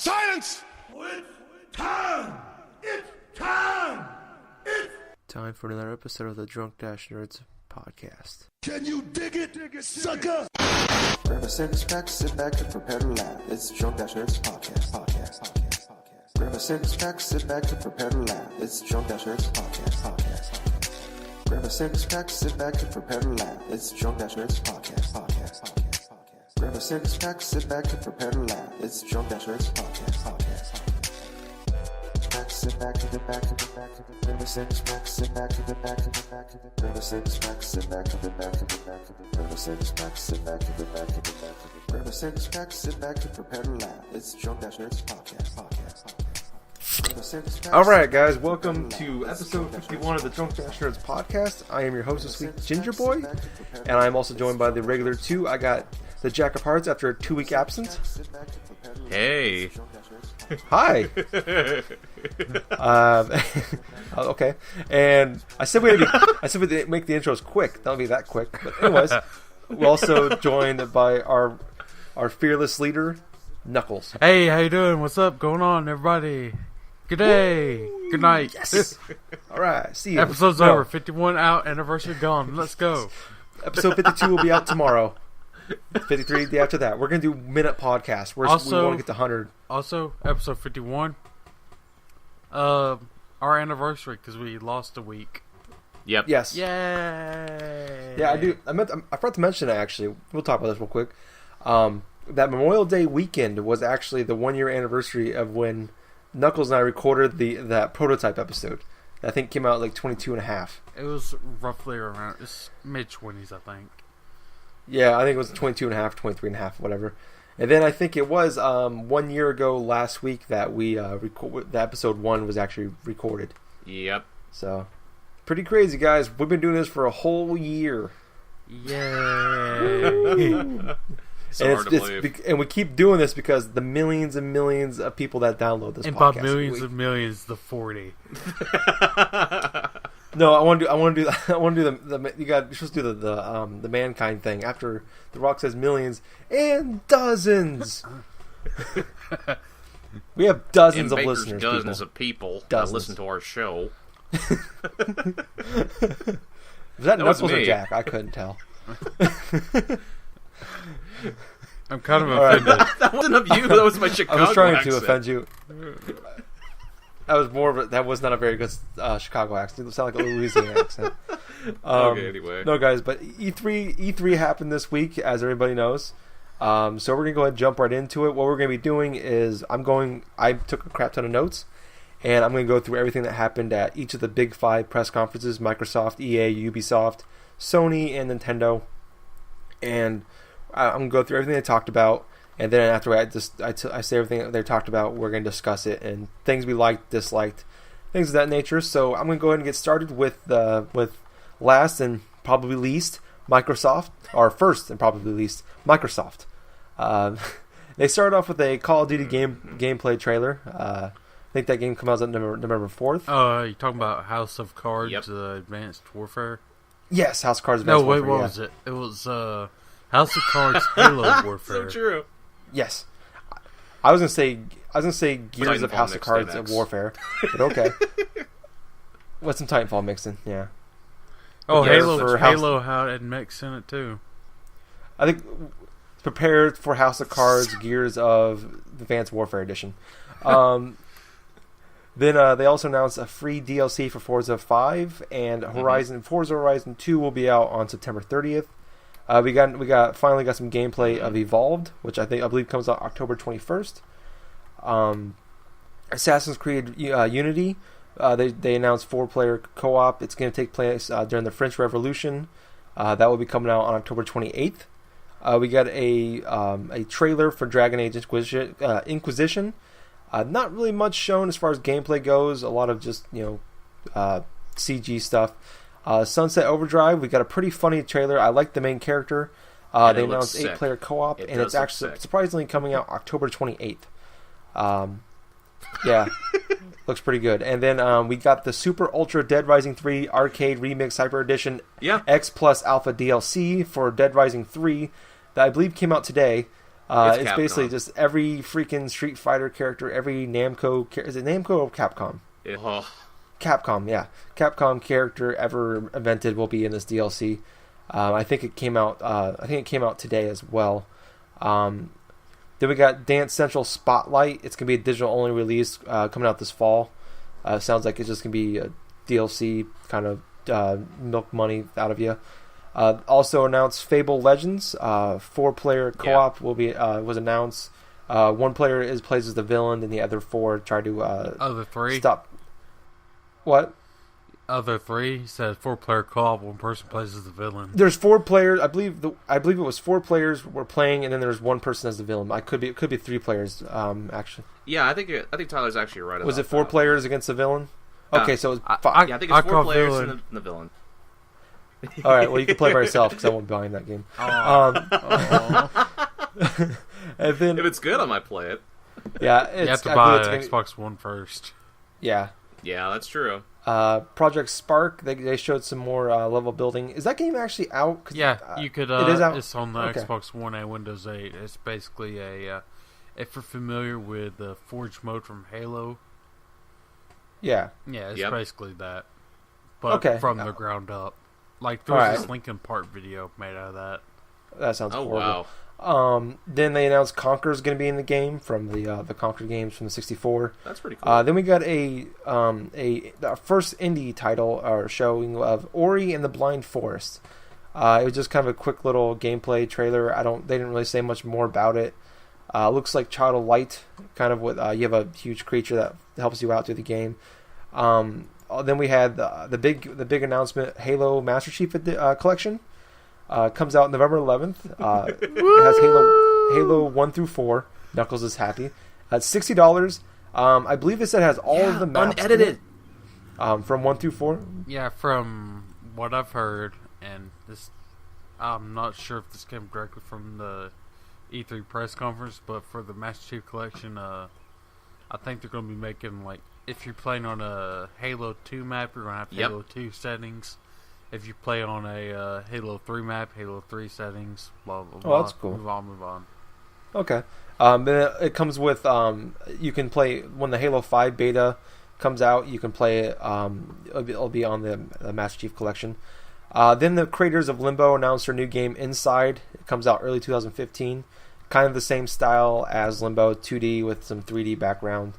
Silence! It's time! It's time! It's time for another episode of the Drunk Dash Nerds podcast. Can you dig it, sucker? Grab a six-pack, sit back and prepare to laugh. It's Drunk Dash Nerds podcast. Grab a six-pack, sit back and prepare to laugh. It's Drunk Dash Nerds podcast. Grab a six-pack, sit back and prepare to laugh. It's Drunk Dash Nerds podcast. Grab a six-pack, sit back and prepare to laugh. It's Drunk Dash Nerds podcast. Sit back and get back and get back and get grab a six-pack, sit back and get back and get back and get grab a six-pack, sit back and get back and get back and get grab a six-pack, sit back and get back and get back and get grab a six-pack, sit back and prepare to laugh. It's Drunk Dash Nerds podcast. All right, guys, welcome to episode 51 of the Drunk Dash Nerds podcast. I am your host this week, Gingerboy, and I'm also joined by the regular two. I got the Jack of Hearts after a 2-week absence. Hey. Hi. Okay. And I said we'd make the intros quick. Don't be that quick. But anyways, we're also joined by our fearless leader, Knuckles. Hey, how you doing? What's up? Going on, everybody? Good day. Good night. Yes. All right. See you. Episode's over. 51 out. Anniversary gone. Let's go. Episode 52 will be out tomorrow. 53 the day after that. We're going to do minute podcasts. We want to get to 100. Also, episode 51. Our anniversary, because we lost a week. Yep. Yes. Yay. Yeah, I do. I forgot to mention it, actually. We'll talk about this real quick. That Memorial Day weekend was actually the 1-year anniversary of when Knuckles and I recorded that prototype episode. I think came out like 22 and a half. It was roughly around mid-20s, I think. Yeah, I think it was 22 and a half, 23 and a half, whatever. And then I think it was 1 year ago last week that we the episode 1 was actually recorded. Yep. So, pretty crazy, guys. We've been doing this for a whole year. Yay. So hard to believe. And we keep doing this because the millions and millions of people that download this and podcast. by millions and millions, the 40. No, I want to do the. You're supposed to do the mankind thing after The Rock says millions and dozens. We have dozens of listeners. Dozens of people that listen to our show. Was that Knuckles or Jack? I couldn't tell. I'm kind of offended. Right. That wasn't of you. That was my Chicago I was trying accent. to offend you. That was not a very good Chicago accent. It sounded like a Louisiana accent. Okay, anyway. No, guys, but E3 happened this week, as everybody knows. So we're gonna go ahead and jump right into it. What we're gonna be doing is I took a crap ton of notes, and I'm gonna go through everything that happened at each of the big 5 press conferences: Microsoft, EA, Ubisoft, Sony, and Nintendo. And I'm gonna go through everything they talked about. And then after I say everything that they talked about, we're going to discuss it and things we liked, disliked, things of that nature. So I'm going to go ahead and get started with last and probably least Microsoft, or first and probably least Microsoft. They started off with a Call of Duty gameplay trailer. I think that game comes out November 4th. You talking about House of Cards, Yep. Advanced Warfare? Yes, House of Cards Advanced Warfare. What was it? It was House of Cards Halo Warfare. So true. Yes, I was gonna say Gears of House of Cards of Warfare, but okay. What's some Titanfall mixed in? Yeah. Oh, Yeah, Halo had mix in it too. I think prepared for House of Cards, Gears of Advanced Warfare Edition. Then they also announced a free DLC for Forza 5 and Forza Horizon 2 will be out on September 30th. We finally got some gameplay of Evolved, which I believe comes out October 21st. Assassin's Creed Unity, they announced 4-player co-op. It's going to take place during the French Revolution. That will be coming out on October 28th. We got a trailer for Dragon Age Inquisition. Not really much shown as far as gameplay goes. A lot of just CG stuff. Sunset Overdrive, we got a pretty funny trailer. I like the main character. They announced 8-player co-op, and it's actually surprisingly coming out October 28th. Yeah, looks pretty good. And then we got the Super Ultra Dead Rising 3 Arcade Remix Hyper Edition X Plus Alpha DLC for Dead Rising 3 that I believe came out today. It's basically just every freaking Street Fighter character, every Namco... Is it Namco or Capcom? Capcom, yeah. Capcom character ever invented will be in this DLC. I think it came out today as well. Then we got Dance Central Spotlight. It's going to be a digital-only release coming out this fall. Sounds like it's just going to be a DLC, kind of milk money out of you. Also announced Fable Legends, 4-player co-op was announced. One player plays as the villain, and the other 4 try to other 3 stop. What? Other 3 said 4-player co-op. One person plays as the villain. There's 4 players. I believe it was 4 players were playing, and then there's one person as the villain. It could be 3 players. Actually. Yeah, I think Tyler's actually right. Was it 4 players against the villain? Okay, so it was 5. Yeah, I think it's 4 players and the villain. All right, well, you can play by yourself because I won't be buying that game. And then, if it's good, I might play it. Yeah, you have to buy Xbox One first. Yeah. Yeah, that's true. Project Spark, they showed some more level building. Is that game actually out? Yeah, you could. It is out? It's on the Xbox One and Windows 8. It's basically if you're familiar with the Forge mode from Halo. Yeah. Yeah, it's basically that. But from the ground up. Like, there was this Linkin Park video made out of that. That sounds horrible. Wow. Then they announced Conker's going to be in the game from the Conker games from the 64. That's pretty cool. Then we got a first indie title or showing of Ori and the Blind Forest. It was just kind of a quick little gameplay trailer. They didn't really say much more about it. Looks like Child of Light, kind of with you have a huge creature that helps you out through the game. Then we had the big announcement, Halo Master Chief Collection. Comes out November 11th. It has Halo 1 through 4. Knuckles is happy. It's $60. I believe it said it has all of the maps unedited. From 1 through 4. Yeah, from what I've heard, and this, I'm not sure if this came directly from the E3 press conference, but for the Master Chief Collection, I think they're going to be making, like, if you're playing on a Halo 2 map, you're going to have Halo 2 settings. If you play on a Halo 3 map, Halo 3 settings, blah, blah, blah. Oh, that's cool. Move on. Okay. Then it comes with, you can play, when the Halo 5 beta comes out, you can play it, it'll be on the Master Chief Collection. Then the creators of Limbo announced their new game, Inside. It comes out early 2015. Kind of the same style as Limbo, 2D with some 3D background.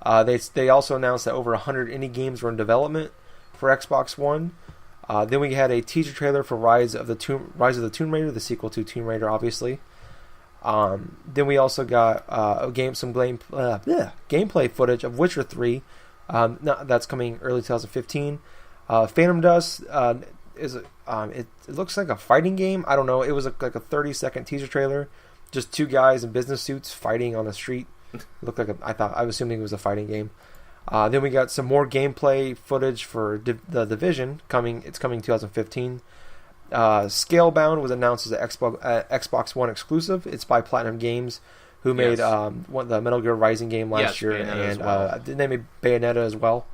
They also announced that over 100 indie games were in development for Xbox One. Then we had a teaser trailer for Rise of the Tomb Raider, the sequel to Tomb Raider, obviously. Then we also got some gameplay footage of Witcher 3. That's coming early 2015. Phantom Dust it looks like a fighting game. I don't know. It was like a 30-second teaser trailer, just 2 guys in business suits fighting on the street. It looked like I was assuming it was a fighting game. Then we got some more gameplay footage for the Division coming. It's coming 2015. Scalebound was announced as an Xbox One exclusive. It's by Platinum Games, who made the Metal Gear Rising game last year, and they made Bayonetta as well.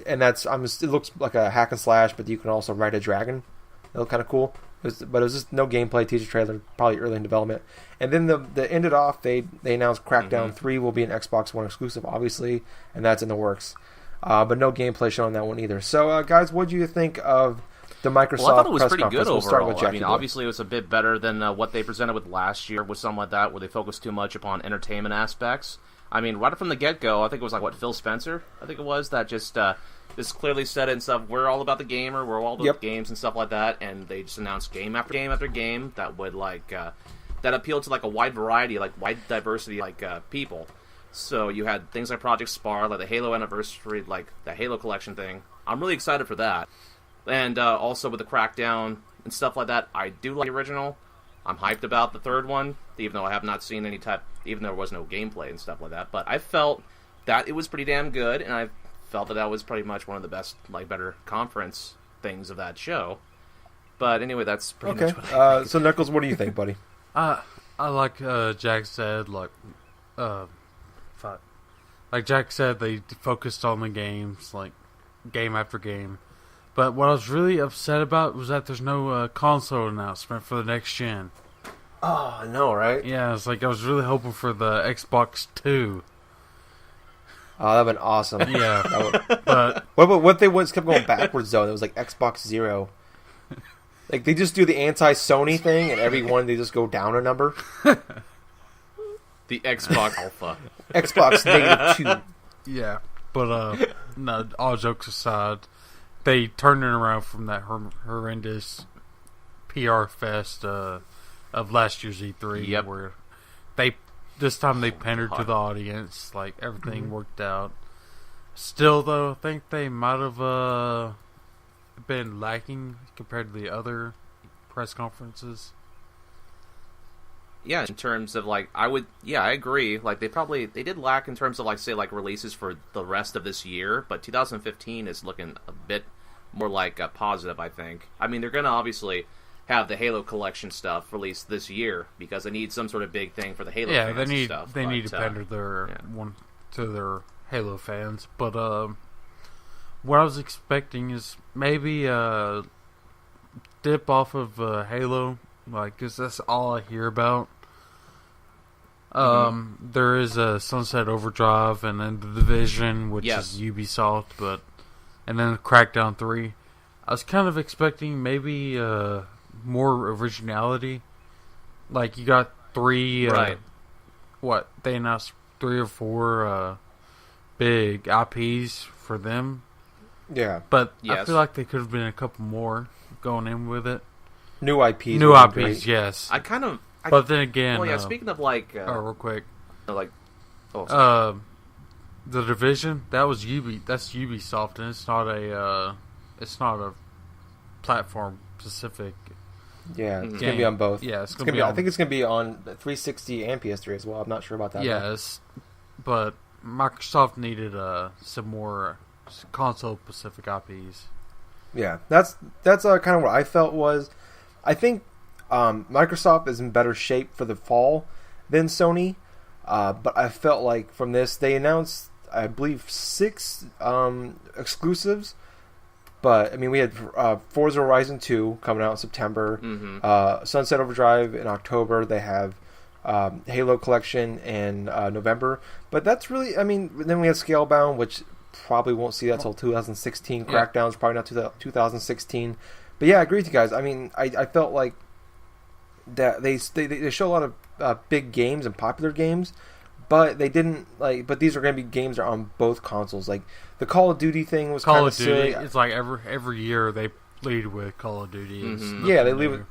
And it looks like a hack and slash, but you can also ride a dragon. It looked kind of cool. But it was just no gameplay, teaser trailer, probably early in development. And then they ended off, they announced Crackdown 3 will be an Xbox One exclusive, obviously, and that's in the works. But no gameplay shown on that one either. So, guys, what do you think of the Microsoft Well, I thought it was press pretty conference? good We'll start overall. with Jackie. Obviously it was a bit better than what they presented with last year, with something like that, where they focused too much upon entertainment aspects. I mean, right from the get-go, I think it was like, Phil Spencer, I think it was, that just clearly said it and stuff, we're all about the gamer, we're all about games and stuff like that, and they just announced game after game after game that would, that appealed to, a wide variety, wide diversity, people. So you had things like Project Spar, the Halo Anniversary, the Halo Collection thing. I'm really excited for that. And also with the Crackdown and stuff like that, I do like the original. I'm hyped about the third one, even though I have not seen even though there was no gameplay and stuff like that. But I felt that it was pretty damn good, and I felt that was pretty much one of the best, better conference things of that show. But anyway, that's pretty much what I think. So Knuckles, what do you think, buddy? I like Jack said, like Jack said, they focused on the games, game after game. But what I was really upset about was that there's no console announcement for the next gen. Oh, I know, right? Yeah, it's like I was really hoping for the Xbox 2. Oh, that'd been awesome. Yeah, but What they once kept going backwards though? It was like Xbox Zero. Like they just do the anti-Sony thing, and every one they just go down a number. The Xbox Alpha. Xbox -2. yeah, but no. All jokes aside, they turned it around from that horrendous PR fest of last year's E3, Yep. where this time they pandered to the audience, like everything worked out. Still, though, I think they might have been lacking compared to the other press conferences. Yeah, in terms of like, I agree. Like they did lack in terms of like say like releases for the rest of this year, but 2015 is looking a bit more like a positive. I think. I mean, they're gonna obviously have the Halo collection stuff released this year because they need some sort of big thing for the Halo. Yeah, fans they need and stuff, they but, need to pander their yeah. one to their Halo fans, but what I was expecting is maybe dip off of Halo, like, cause that's all I hear about. There is a Sunset Overdrive, and then the Division, which is Ubisoft, and then Crackdown 3. I was kind of expecting maybe more originality. Like you got 3. Right. What they announced 3 or 4 big IPs for them. Yeah. But I Yes. feel like they could have been a couple more going in with it. New IPs. New would be IPs, great. yes. But then again, well, yeah. Speaking of like, real quick, like, sorry. the Division, that's Ubisoft, and it's not a platform specific. Yeah, it's game. gonna be on both. Yeah, it's gonna be. I think it's gonna be on 360 and PS3 as well. I'm not sure about that. Yes, but Microsoft needed some more console specific IPs. Yeah, that's kind of what I felt was. I think Microsoft is in better shape for the fall than Sony, but I felt like from this they announced, I believe, 6 exclusives. But I mean, we had Forza Horizon 2 coming out in September, Sunset Overdrive in October. They have Halo Collection in November. But that's really, I mean, then we have Scalebound, which probably won't see that till 2016. Yeah. Crackdown's probably not 2016. But yeah, I agree with you guys. I mean, I felt like that they show a lot of big games and popular games, but they didn't like. But these are going to be games that are on both consoles. Like the Call of Duty thing was Call kind of Duty. silly. It's like every year they lead with Call of Duty. Yeah, they leave it.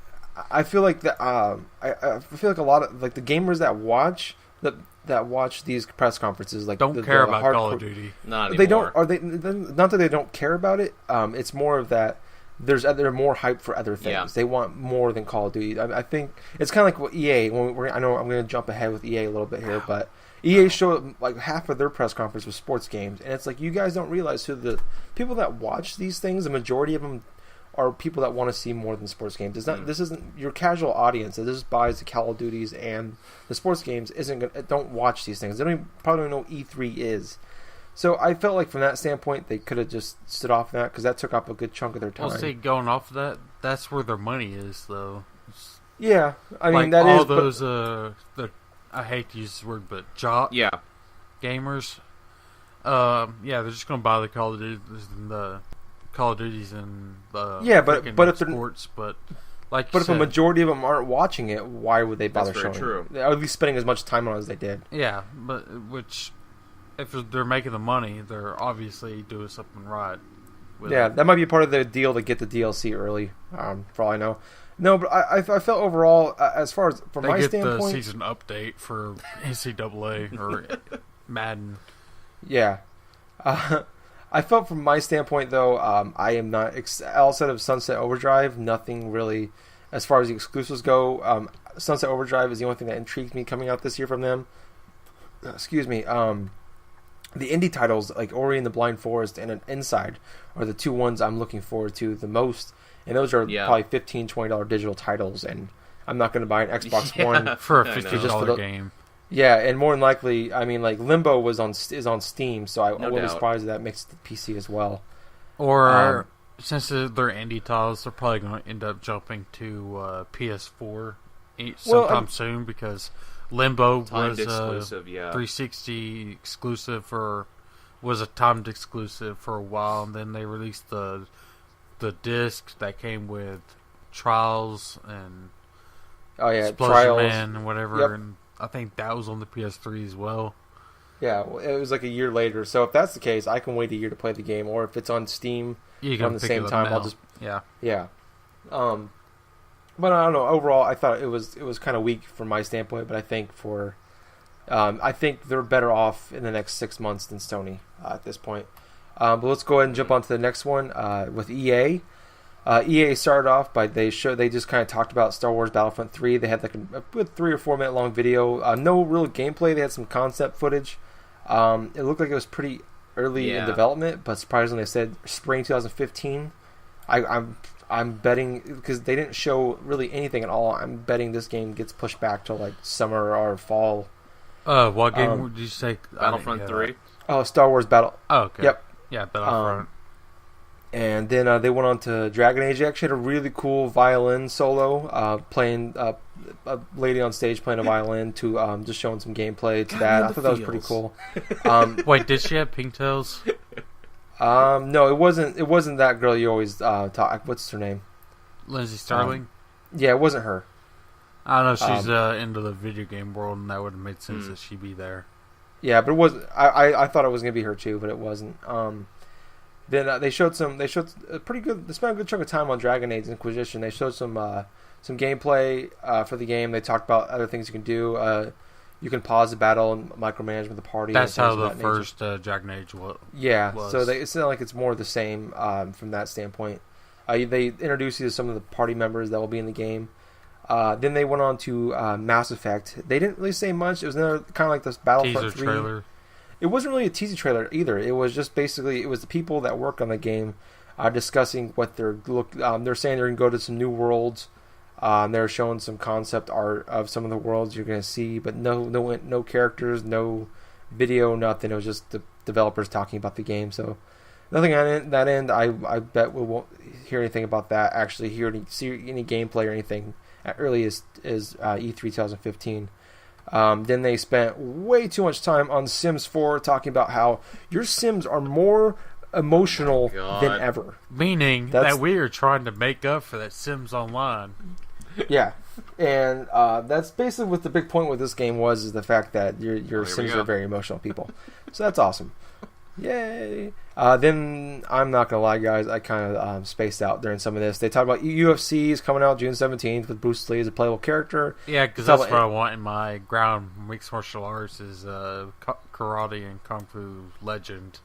I feel like that. I feel like a lot of like the gamers that watch these press conferences like don't care about Call of Duty. Not anymore. They don't. Are they? Not that they don't care about it. It's more of that. They're more hyped for other things. Yeah. They want more than Call of Duty. I think it's kind of like what EA. I know I'm going to jump ahead with EA a little bit here, but EA showed like half of their press conference was sports games, and it's like you guys don't realize who the people that watch these things. The majority of them are people that want to see more than sports games. It's not. This isn't your casual audience that just buys the Call of Duties and the sports games. Don't watch these things. They probably don't know what E3 is. So I felt like from that standpoint, they could have just stood off that because that took up a good chunk of their time. Well, see, going off of that, that's where their money is, though. Yeah, I mean like that all is. those I hate to use this word, but gamers. Yeah, they're just gonna buy the Call of Duties and the Call of Duties and but if they're sports, but like, but if a majority of them aren't watching it, why would they bother That's very showing? true. Or at least spending as much time on it as they did. yeah, but which. If they're making the money, they're obviously doing something right. Yeah, that might be part of the deal to get the DLC early, for all I know. No, but I felt overall, as far as from my standpoint, the season update for NCAA or Madden. Yeah, I felt from my standpoint though, I am not outside of Sunset Overdrive. Nothing really, as far as the exclusives go. Sunset Overdrive is the only thing that intrigues me coming out this year from them. Excuse me. The indie titles like Ori and the Blind Forest and Inside are the 2 ones I'm looking forward to the most, and those are probably $15, $20 digital titles, and I'm not going to buy an Xbox One for a $50 game. Yeah, and more than likely, I mean, like Limbo is on Steam, so I wouldn't be doubt. surprised if that makes the PC as well. Or since they're indie titles, they're probably going to end up jumping to PS4 sometime soon because Limbo was exclusive, yeah. 360 exclusive was a timed exclusive for a while, and then they released the disc that came with Trials and Explosion Trials Man and whatever, Yep. and I think that was on the PS3 as well. Yeah, it was like a year later. So if that's the case, I can wait a year to play the game, or if it's on Steam You can on the pick same it up time, now. I'll just yeah. But I don't know. Overall, I thought it was kind of weak from my standpoint. But I think I think they're better off in the next 6 months than Sony at this point. But let's go ahead and jump on to the next one with EA. EA started off by they just kind of talked about Star Wars Battlefront 3. They had like a good 3 or 4 minute long video. No real gameplay. They had some concept footage. It looked like it was pretty early in development, but surprisingly, they said spring 2015. I'm betting because they didn't show really anything at all. I'm betting this game gets pushed back to like summer or fall. What game did you say? Battlefront 3. Oh, Star Wars Battle. Oh, okay. Yep. Yeah, Battlefront. And then they went on to Dragon Age. They actually had a really cool violin solo, playing a lady on stage playing a violin to just showing some gameplay to that. I thought that was pretty cool. Wait, did she have pigtails? No, it wasn't. It wasn't that girl you always talk. What's her name? Lindsay Starling? Yeah, it wasn't her. I don't know. She's into the video game world, and that would have made sense that she'd be there. Yeah, but it wasn't. I thought it was gonna be her too, but it wasn't. Then they showed a pretty good. They spent a good chunk of time on Dragon Age Inquisition. They showed some gameplay for the game. They talked about other things you can do. You can pause the battle and micromanage the party. That's how the that first Dragon Age was. Yeah, so it's not like it's more the same from that standpoint. They introduced you to some of the party members that will be in the game. Then they went on to Mass Effect. They didn't really say much. It was another kind of like this Battlefront 3 trailer. It wasn't really a teaser trailer either. It was just basically it was the people that work on the game discussing what they're they're saying they're going to go to some new worlds. They're showing some concept art of some of the worlds you're going to see, but no characters, no video, nothing. It was just the developers talking about the game. So nothing on that end. I bet we won't hear anything about that. Actually, see any gameplay or anything at early as E3 2015. Then they spent way too much time on Sims 4 talking about how your Sims are more emotional than ever. Meaning that we are trying to make up for that Sims Online. Yeah, and that's basically what the big point with this game was, is the fact that your Sims are very emotional people. So that's awesome. Yay! Then I'm not gonna lie, guys. I kind of spaced out during some of this. They talked about UFC is coming out June 17th with Bruce Lee as a playable character. Yeah, because that's what I want in my ground mixed martial arts is karate and kung fu legend.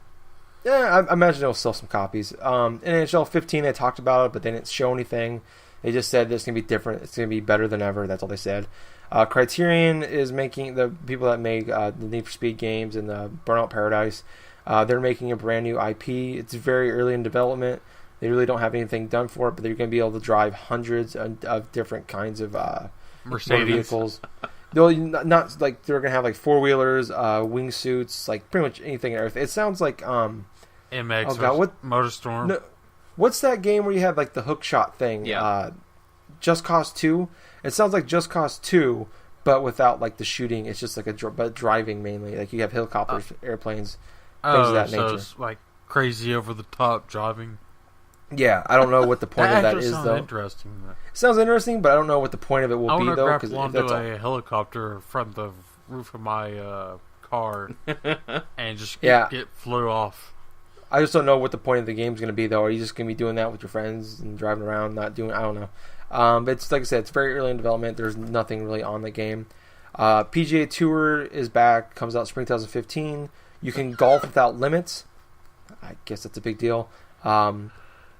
Yeah, I imagine they'll sell some copies. In NHL 15, they talked about it, but they didn't show anything. They just said it's gonna be different. It's gonna be better than ever. That's all they said. Criterion is making the people that make the Need for Speed games and the Burnout Paradise. They're making a brand new IP. It's very early in development. They really don't have anything done for it, but they're going to be able to drive hundreds of different kinds of Mercedes vehicles. They'll not like they're going to have like 4-wheelers, wingsuits, like pretty much anything and everything. It sounds like MX. Oh God, what MotorStorm? No, what's that game where you have like the hook shot thing? Yeah. Just Cause 2. It sounds like Just Cause 2, but without like the shooting. It's just like but driving mainly. Like you have helicopters, airplanes. Things of that nature. It's like crazy over the top driving. Yeah, I don't know what the point of that is though. Interesting. It sounds interesting, but I don't know what the point of it will be though. I want to grapple onto a helicopter from the roof of my car and just get flew off. I just don't know what the point of the game is going to be though. Are you just going to be doing that with your friends and driving around, not doing? I don't know. But it's like I said, it's very early in development. There's nothing really on the game. PGA Tour is back. Comes out spring 2015. You can golf without limits. I guess that's a big deal.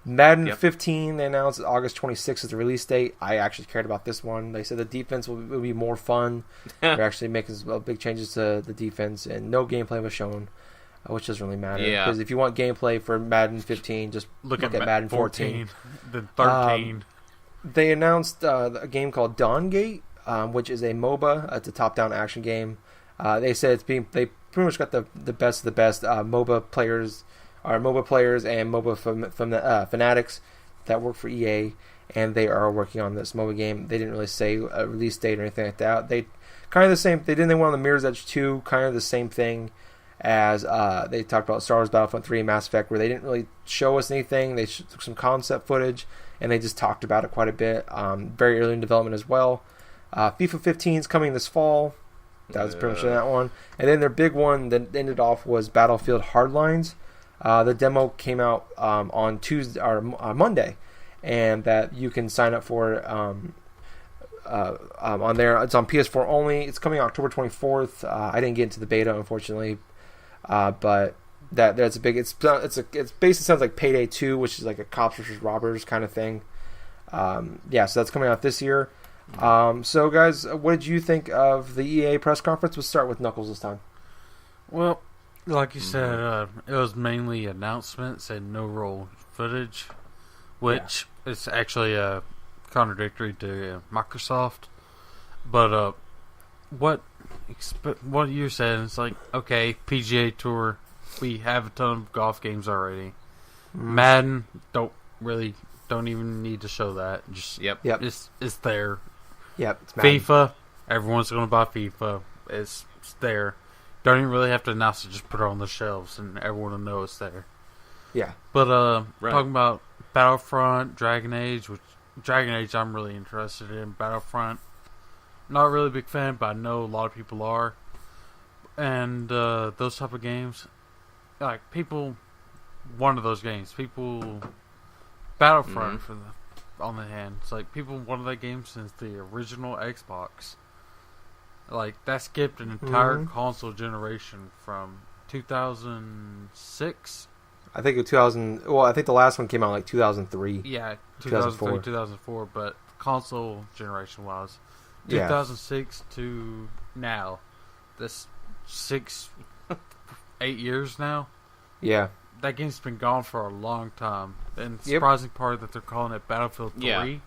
Madden 15, they announced August 26th is the release date. I actually cared about this one. They said the defense will be more fun. They're actually making big changes to the defense, and no gameplay was shown, which doesn't really matter. Because if you want gameplay for Madden 15, just look at Madden 14. Then 13. They announced a game called Dawngate, which is a MOBA. It's a top-down action game. They said they pretty much got the best of the best MOBA players and MOBA from the fanatics that work for EA, and they are working on this mobile game. They didn't really say a release date or anything like that. They kind of the same. They did. They went on the Mirror's Edge 2, kind of the same thing as they talked about Star Wars Battlefront 3 and Mass Effect, where they didn't really show us anything. They took some concept footage, and they just talked about it quite a bit. Very early in development as well. FIFA 15 is coming this fall. That was pretty much that one. And then their big one that ended off was Battlefield Hardlines. The demo came out on Tuesday or Monday, and that you can sign up for on there. It's on PS4 only. It's coming October 24th. I didn't get into the beta, unfortunately, but that's a big. It's basically sounds like Payday 2, which is like a cops versus robbers kind of thing. So that's coming out this year. So guys, what did you think of the EA press conference? We'll start with Knuckles this time. Well, like you said, it was mainly announcements and no roll footage, which is actually contradictory to Microsoft. But what you said is like, okay, PGA Tour, we have a ton of golf games already. Madden, don't even need to show that. Just it's there. Yep, it's Madden. FIFA, everyone's going to buy FIFA. It's there. Don't even really have to announce it. Just put it on the shelves, and everyone will know it's there. Yeah. But talking about Battlefront, Dragon Age, I'm really interested in. Battlefront, not really a big fan, but I know a lot of people are. And those type of games, like one of those games, Battlefront on the hand. It's like people wanted that game since the original Xbox. Like that skipped an entire console generation from 2006. I think 2000. Well, I think the last one came out like 2003. Yeah, 2003, 2004. But console generation wise, 2006 to now. This 8 years now. Yeah. That game's been gone for a long time. And the surprising part that they're calling it Battlefield 3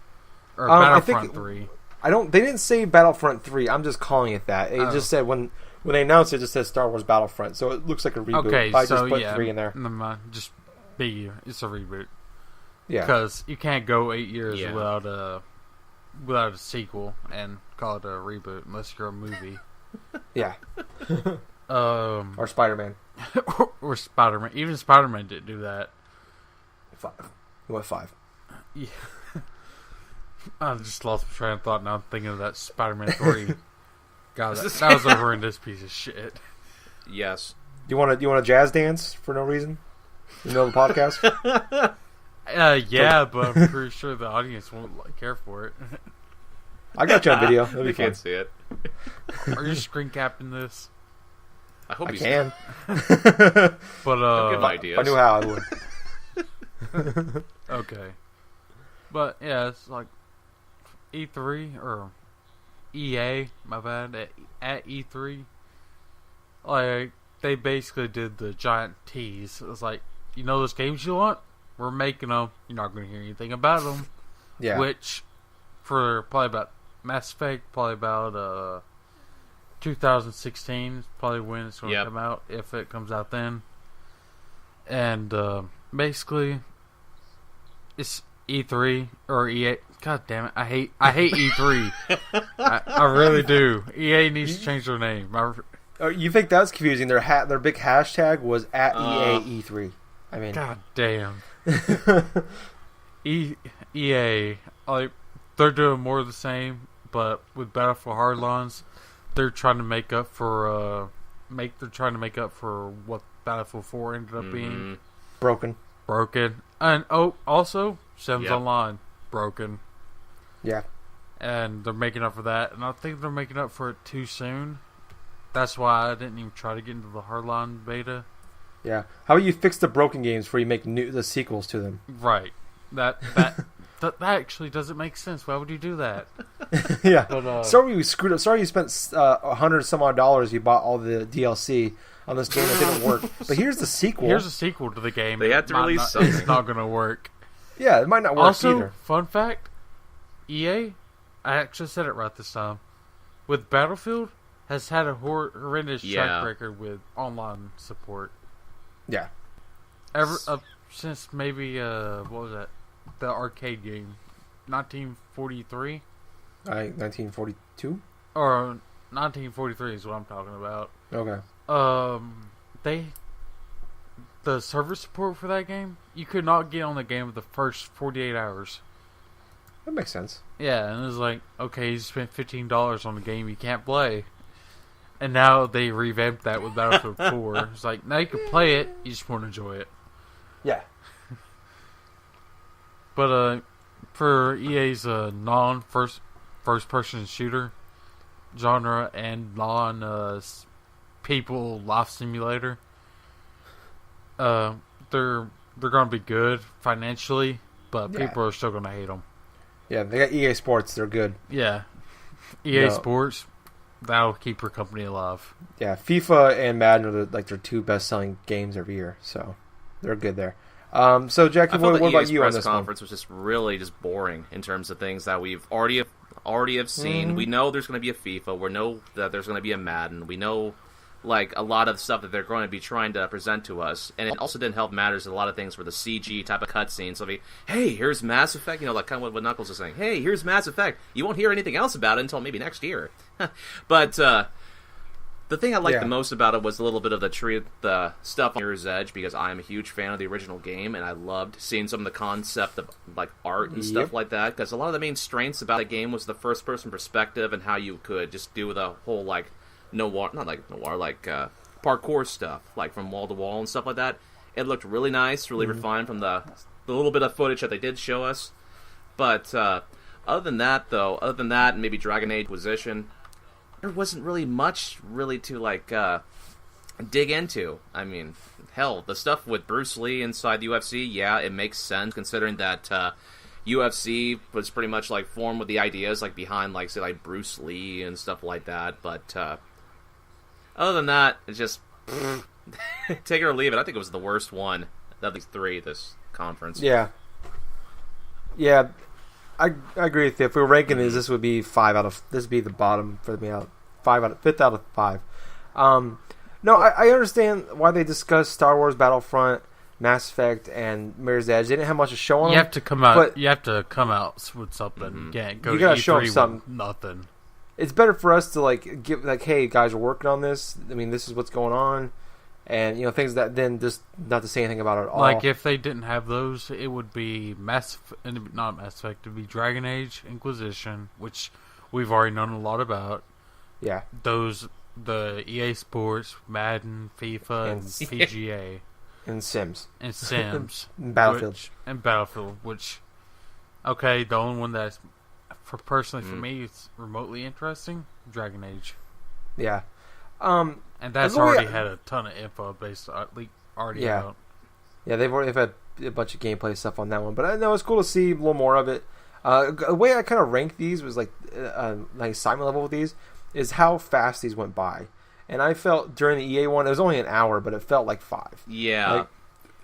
or Battlefront 3. They didn't say Battlefront 3. I'm just calling it that. It just said when they announced it, just said Star Wars Battlefront. So it looks like a reboot. Okay, I so just put 3 in there. Never mind. Just it's a reboot. Yeah. Because you can't go 8 years without a sequel and call it a reboot unless you're a movie. Yeah. Or Spider-Man. or Spider-Man. Even Spider-Man didn't do that. 5. You went 5. Yeah. I just lost my train of thought now. I'm thinking of that Spider-Man 3. God, that was a horrendous piece of shit. Yes. Do you want to jazz dance for no reason? You know the podcast? Yeah, but I'm pretty sure the audience won't care for it. I got you on video. It'll be They fun. can't see it. Are you screen capping this? I hope I you can. But give ideas. If I knew how, I would. Okay. But yeah, it's like E3 or EA, my bad, at E3. Like they basically did the giant tease. It was like, you know those games you want? We're making them. You're not going to hear anything about them. Yeah. Which, for probably about Mass Effect, probably about 2016 is probably when it's going to come out, if it comes out then. And basically, it's E3 or EA. God damn it! I hate E3. I really do. EA needs to change their name. You think that's confusing? Their big hashtag was at EA E3. I mean, God damn. EA, like, they're doing more of the same, but with Battlefield Hardlines, they're trying to make up for what Battlefield 4 ended up being. broken. And also Sims Online broken. Yeah. And they're making up for that, and I think they're making up for it too soon. That's why I didn't even try to get into the Hardline beta. Yeah. How about you fix the broken games before you make the sequels to them? Right. That actually doesn't make sense. Why would you do that? Yeah. But, sorry we screwed up. Sorry you spent $100 some odd dollars. You bought all the DLC on this game that didn't work. But here's the sequel. Here's a sequel to the game. They had to release something. It's not going to work. Yeah, it might not work also, either. Fun fact, EA, I actually said it right this time, with Battlefield, has had a horrendous track record with online support. Yeah. Since maybe, what was that? The arcade game, 1943. 1942. Or 1943 is what I'm talking about. Okay. The server support for that game, you could not get on the game with the first 48 hours. That makes sense. Yeah, and it was like, okay, you spent $15 on a game you can't play. And now they revamped that with Battlefield 4. It's like, now you can play it, you just won't enjoy it. Yeah. But for EA's non-first person shooter genre and people life simulator, they're going to be good financially, but people are still going to hate them. Yeah, they got EA Sports. They're good. Yeah. EA Sports, that'll keep your company alive. Yeah, FIFA and Madden are their 2 best-selling games every year, so they're good there. So, Jackie, what about you on this conference was just really just boring in terms of things that we've already have seen. Mm-hmm. We know there's going to be a FIFA. We know that there's going to be a Madden. We know like a lot of stuff that they're going to be trying to present to us, and it also didn't help matters. A lot of things were the CG type of cutscenes. So, hey, here's Mass Effect. You know, like kind of what Knuckles is saying. Hey, here's Mass Effect. You won't hear anything else about it until maybe next year. But the thing I liked the most about it was a little bit of the stuff on Mirror's Edge, because I am a huge fan of the original game, and I loved seeing some of the concept of like art and stuff like that. Because a lot of the main strengths about the game was the first-person perspective and how you could just do the whole like parkour stuff, like from wall to wall and stuff like that. It looked really nice, really refined from the little bit of footage that they did show us. But other than that, and maybe Dragon Age Inquisition, there wasn't really much to like dig into. I mean, hell, the stuff with Bruce Lee inside the UFC, yeah, it makes sense considering that UFC was pretty much like formed with the ideas like behind like say like Bruce Lee and stuff like that. But other than that, it's just take it or leave it. I think it was the worst one of these 3 this conference. Yeah, I agree with you. If we were ranking these, this would be 5 out of. This would be the bottom for me out. 5th out of 5. No, I understand why they discussed Star Wars Battlefront, Mass Effect, and Mirror's Edge. They didn't have much to show on them. You have to come out. You have to come out with something. Mm-hmm. Yeah, you gotta show them something. Nothing. It's better for us to like give like, hey guys, we're working on this. I mean, this is what's going on, and you know things that then just not to say anything about it at all. Like if they didn't have those, it would be not Mass Effect. It would be Dragon Age Inquisition, which we've already known a lot about. Yeah, the EA Sports, Madden, FIFA, and PGA, and Sims, Battlefield, which okay, the only one that's for me it's remotely interesting, Dragon Age. Yeah, and that's already had a ton of info based already out. Yeah, they've had a bunch of gameplay stuff on that one, but I know it's cool to see a little more of it. The way I kind of ranked these was like assignment level with these is how fast these went by, and I felt during the EA one it was only an hour, but it felt like 5. Yeah. Like,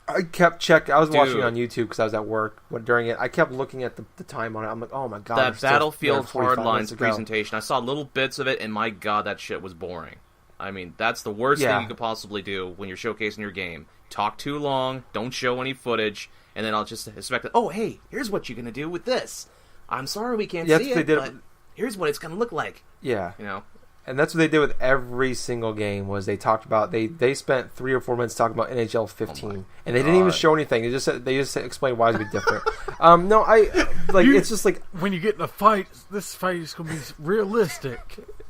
I kept checking. I was watching it on YouTube because I was at work during it. I kept looking at the time on it. I'm like, oh my god! That Battlefield Hardlines presentation, I saw little bits of it, and my god, that shit was boring. I mean, that's the worst thing you could possibly do when you're showcasing your game. Talk too long, don't show any footage, and then I'll just expect that, oh, hey, here's what you're going to do with this. I'm sorry we can't see it, but here's what it's going to look like. Yeah. You know? And that's what they did with every single game. Was they talked about they spent 3 or 4 minutes talking about NHL 15, and they didn't even show anything. They just explained why it would be different. No, it's just like when you get in a fight, this fight is going to be realistic.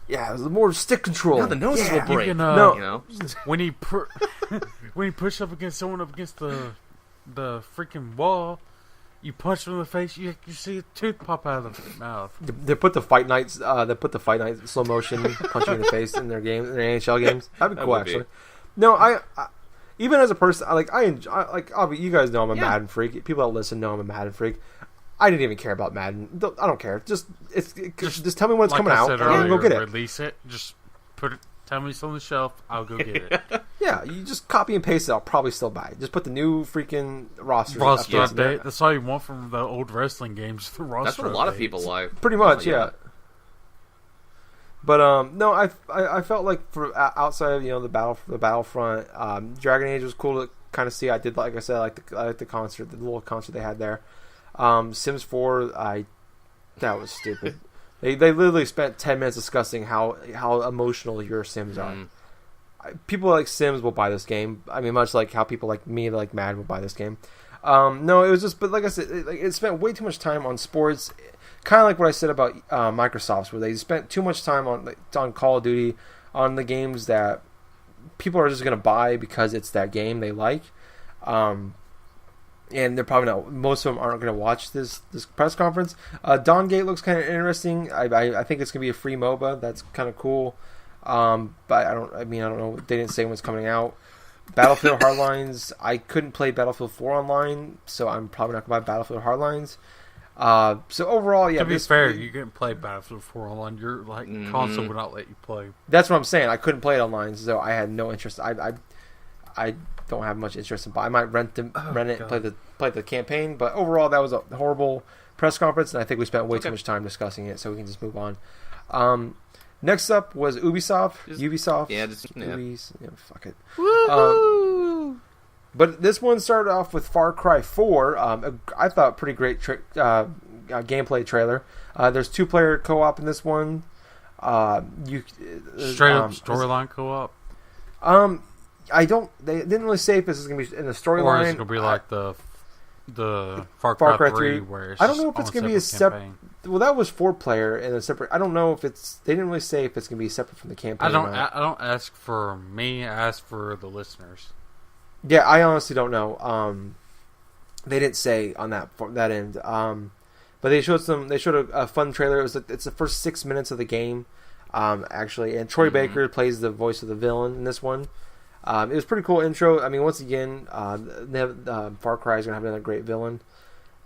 Yeah, it was more stick control. Now the noses will break. You know, when he push up against someone up against the freaking wall, you punch them in the face. You see a tooth pop out of the mouth. They put the fight nights. They put the fight night slow motion punching in the face in their games, in their NHL games. That'd be cool, actually. No, I even as a person, I enjoy. You guys know I'm a Madden freak. People that listen know I'm a Madden freak. I didn't even care about Madden. I don't care. Just tell me when it's coming out, and I'll go get it. Release it. Just put it. Tell me it's on the shelf. I'll go get it. Yeah, you just copy and paste it. I'll probably still buy it. Just put the new freaking roster update. That's all you want from the old wrestling games. The roster. That's what a lot of people like. Pretty much, yeah. But no, I felt like for outside of the Battlefront, Dragon Age was cool to kind of see. I did, like I said, I like the concert, the little concert they had there. Sims 4, I That was stupid. They literally spent 10 minutes discussing how emotional your Sims are. People like Sims will buy this game. I mean, much like how people like me, like Madden, will buy this game. No, it was just, but like I said, it spent way too much time on sports. Kind of like what I said about Microsoft's, where they spent too much time on Call of Duty, on the games that people are just going to buy because it's that game they like. And they're probably not. Most of them aren't going to watch this press conference. Dawn Gate looks kind of interesting. I think it's going to be a free MOBA. That's kind of cool. But I don't know. They didn't say when it's coming out. Battlefield Hardlines. I couldn't play Battlefield 4 online, so I'm probably not going to buy Battlefield Hardlines. So overall, yeah. To be fair, you couldn't play Battlefield 4 online. Your console would not let you play. That's what I'm saying. I couldn't play it online, so I had no interest. I don't have much interest in buying. I might rent it, play the campaign. But overall, that was a horrible press conference, and I think we spent way too much time discussing it. So we can just move on. Next up was Ubisoft. Fuck it. Woo! But this one started off with Far Cry 4. I thought pretty great gameplay trailer. There's 2-player co-op in this one. Straight up storyline co-op. They didn't really say if this is going to be in the storyline. Or is it going to be like the Far Cry 3 where it's I don't know if it's going to be a separate. Well, that was 4-player and a separate. I don't know if it's. They didn't really say if it's going to be separate from the campaign. I don't ask for me. I ask for the listeners. Yeah, I honestly don't know. They didn't say on that end. But they showed a fun trailer. It's the first 6 minutes of the game, actually. And Troy Baker plays the voice of the villain in this one. It was a pretty cool intro. I mean, once again, Far Cry is gonna have another great villain.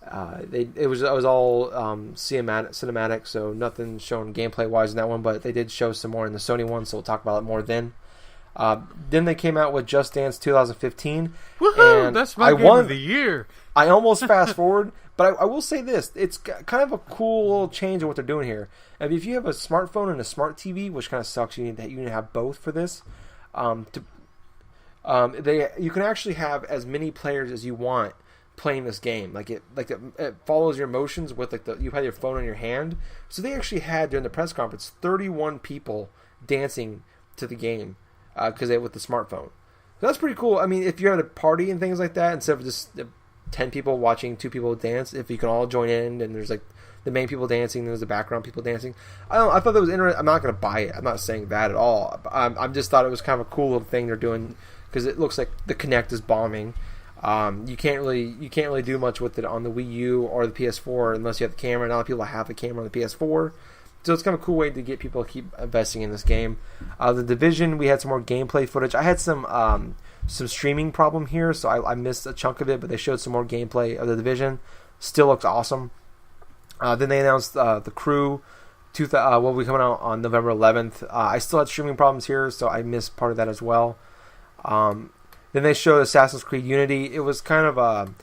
It was all cinematic, so nothing shown gameplay wise in that one. But they did show some more in the Sony one, so we'll talk about it more then. Then they came out with Just Dance 2015. Woohoo! And that's my game of the year. I almost fast forward, but I will say this: it's kind of a cool little change of what they're doing here. I mean, if you have a smartphone and a smart TV, which kind of sucks, you need to have both for this. You can actually have as many players as you want playing this game. It follows your emotions with you had your phone in your hand. So they actually had during the press conference 31 people dancing to the game because with the smartphone. So that's pretty cool. I mean, if you're at a party and things like that, instead of just 10 people watching 2 people dance, if you can all join in and there's the main people dancing, there's the background people dancing. I thought that was interesting. I'm not going to buy it. I'm not saying that at all. I just thought it was kind of a cool little thing they're doing because it looks like the Kinect is bombing. You can't really do much with it on the Wii U or the PS4 unless you have the camera. Not a lot of people have the camera on the PS4. So it's kind of a cool way to get people to keep investing in this game. The Division, we had some more gameplay footage. I had some streaming problem here, so I missed a chunk of it, but they showed some more gameplay of The Division. Still looked awesome. Then they announced The Crew will be coming out on November 11th. I still had streaming problems here, so I missed part of that as well. Then they showed Assassin's Creed Unity. It was kind of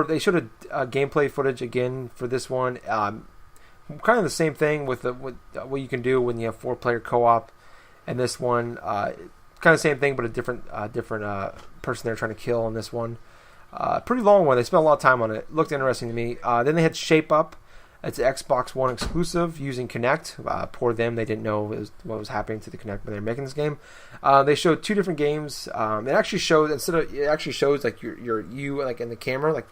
they showed a gameplay footage again for this one. Kind of the same thing with what you can do when you have 4-player co-op, and this one kind of same thing, but a different person they're trying to kill in this one. Pretty long one. They spent a lot of time on it. Looked interesting to me. Then they had Shape Up. It's an Xbox One exclusive using Kinect. Poor them. They didn't know what was happening to the Kinect when they were making this game. They showed 2 different games. It actually shows like you like in the camera, like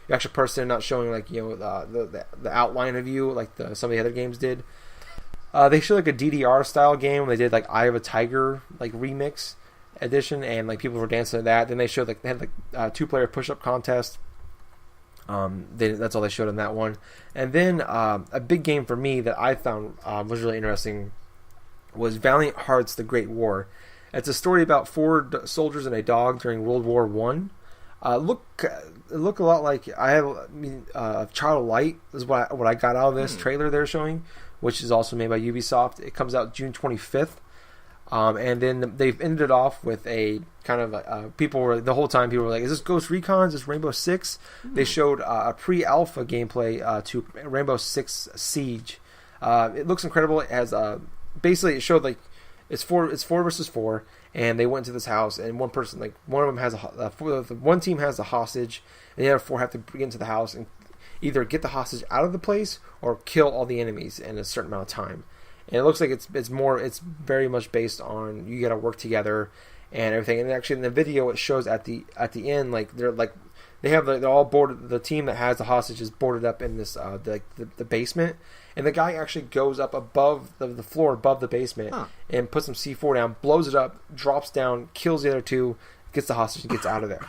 the actual person, not showing the outline of you like some of the other games did. They showed like a DDR style game. They did like Eye of a Tiger like remix edition, and like people were dancing to that. Then they showed they had 2-player push up contest. That's all they showed on that one. And then a big game for me that I found was really interesting was Valiant Hearts: The Great War. It's a story about 4 soldiers and a dog during World War One. Look a lot like Child of Light is what I got out of this trailer they're showing, which is also made by Ubisoft. It comes out June 25th. And then they've ended it off with a kind of the whole time people were like, is this Ghost Recon? Is this Rainbow Six? They showed a pre-alpha gameplay to Rainbow Six Siege. It looks incredible. It has basically it showed it's 4 versus 4, and they went to this house, and one person one of them has one team has a hostage, and the other 4 have to get into the house, and either get the hostage out of the place or kill all the enemies in a certain amount of time. And it looks like it's very much based on you got to work together and everything. And actually in the video it shows at the end they're all boarded. The team that has the hostage is boarded up in this the basement, and the guy actually goes up above the floor above the basement and puts some C4 down, blows it up, drops down, kills the other two, gets the hostage and gets out of there.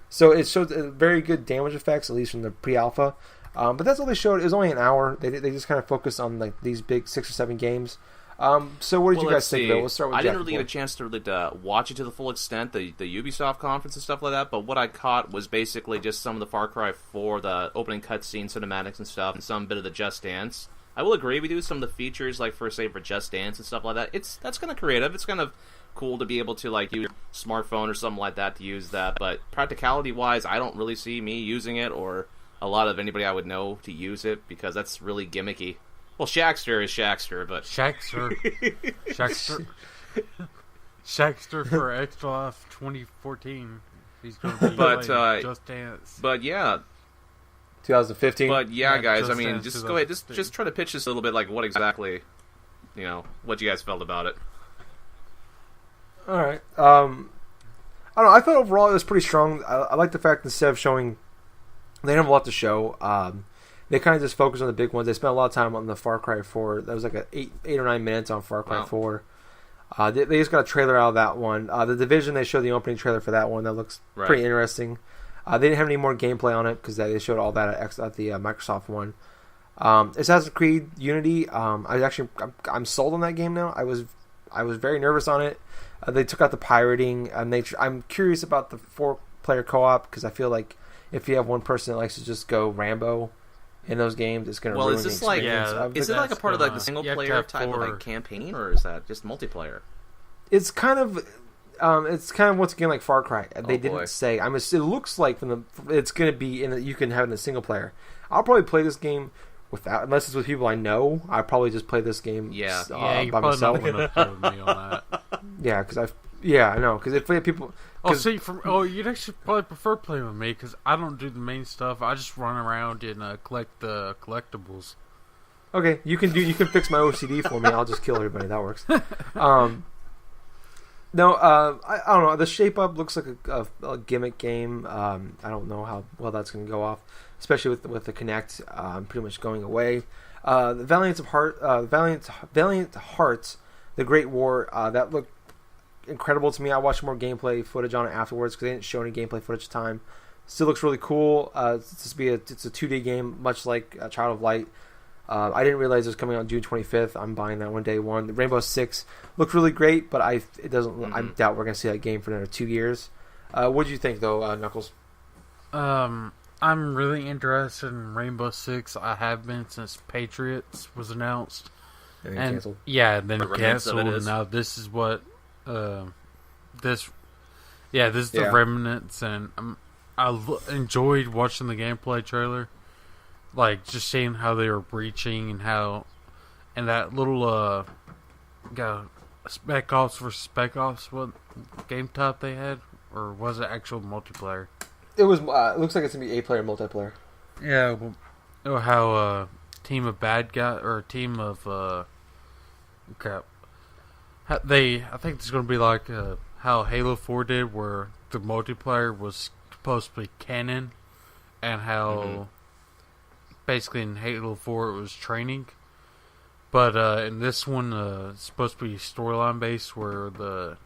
So it shows very good damage effects, at least from the pre-alpha. But that's all they showed. It was only an hour. They just kind of focused on like these big 6 or 7 games. So what did you guys think, though? We'll start with I Jack didn't really get a chance to really watch it to the full extent, the Ubisoft conference and stuff like that, but what I caught was basically just some of the Far Cry 4, the opening cutscene cinematics and stuff, and some bit of the Just Dance. I will agree with you, some of the features, like for Just Dance and stuff like that, that's kind of creative. It's kind of cool to be able to like use your smartphone or something like that to use that, but practicality-wise, I don't really see me using it, or a lot of anybody I would know to use it, because that's really gimmicky. Well, Shaxter is Shaxter, but... Shaxter for Extra Life 2014. He's going to be playing Just Dance. But yeah... 2015? But yeah, guys, Just I mean, Dance just go ahead, just try to pitch this a little bit, like what exactly, what you guys felt about it. Alright. I don't know, I thought overall it was pretty strong. I like the fact that instead of showing... They didn't have a lot to show. They kind of just focused on the big ones. They spent a lot of time on the Far Cry 4. That was like 8 or 9 minutes on Far Cry 4. They just got a trailer out of that one. The Division, they showed the opening trailer for that one. That looks pretty interesting. They didn't have any more gameplay on it because they showed all that at the Microsoft one. Assassin's Creed Unity, I'm sold on that game now. I was very nervous on it. They took out the pirating. I'm curious about the 4-player co-op because I feel like if you have one person that likes to just go Rambo in those games, it's going to ruin the experience. Is it like a part of like the single player type of like campaign, or is that just multiplayer? It's kind of once again like Far Cry. They didn't say. It looks like it's going to be you can have it in the single player. I'll probably play this game unless it's with people I know. I probably just play this game. By myself. Not gonna play with me on that. Yeah, because I know because if we have people. You'd actually probably prefer playing with me because I don't do the main stuff. I just run around and collect the collectibles. Okay, you can fix my OCD for me. I'll just kill everybody. That works. I don't know. The Shape Up looks like a gimmick game. I don't know how well that's going to go off, especially with the Kinect pretty much going away. The Valiant Hearts, the Great War, that looked incredible to me. I watched more gameplay footage on it afterwards because they didn't show any gameplay footage at the time. Still looks really cool. It's a 2D game, much like Child of Light. I didn't realize it was coming out June 25th. I'm buying that one day one. The Rainbow Six looked really great, but I doubt we're gonna see that game for another 2 years. What do you think though, Knuckles? I'm really interested in Rainbow Six. I have been since Patriots was announced And canceled. Yeah, then The canceled. remnants of it And is. now this is what this is the remnants, and enjoyed watching the gameplay trailer, like just seeing how they were breaching and that little Spec Ops versus Spec Ops, what game type they had, or was it actual multiplayer? It was. It looks like it's gonna be 8-player multiplayer. Yeah, well, how team of bad guy or a team of crap. I think it's going to be like how Halo 4 did, where the multiplayer was supposed to be canon, and how basically in Halo 4 it was training. But in this one, it's supposed to be storyline based, where a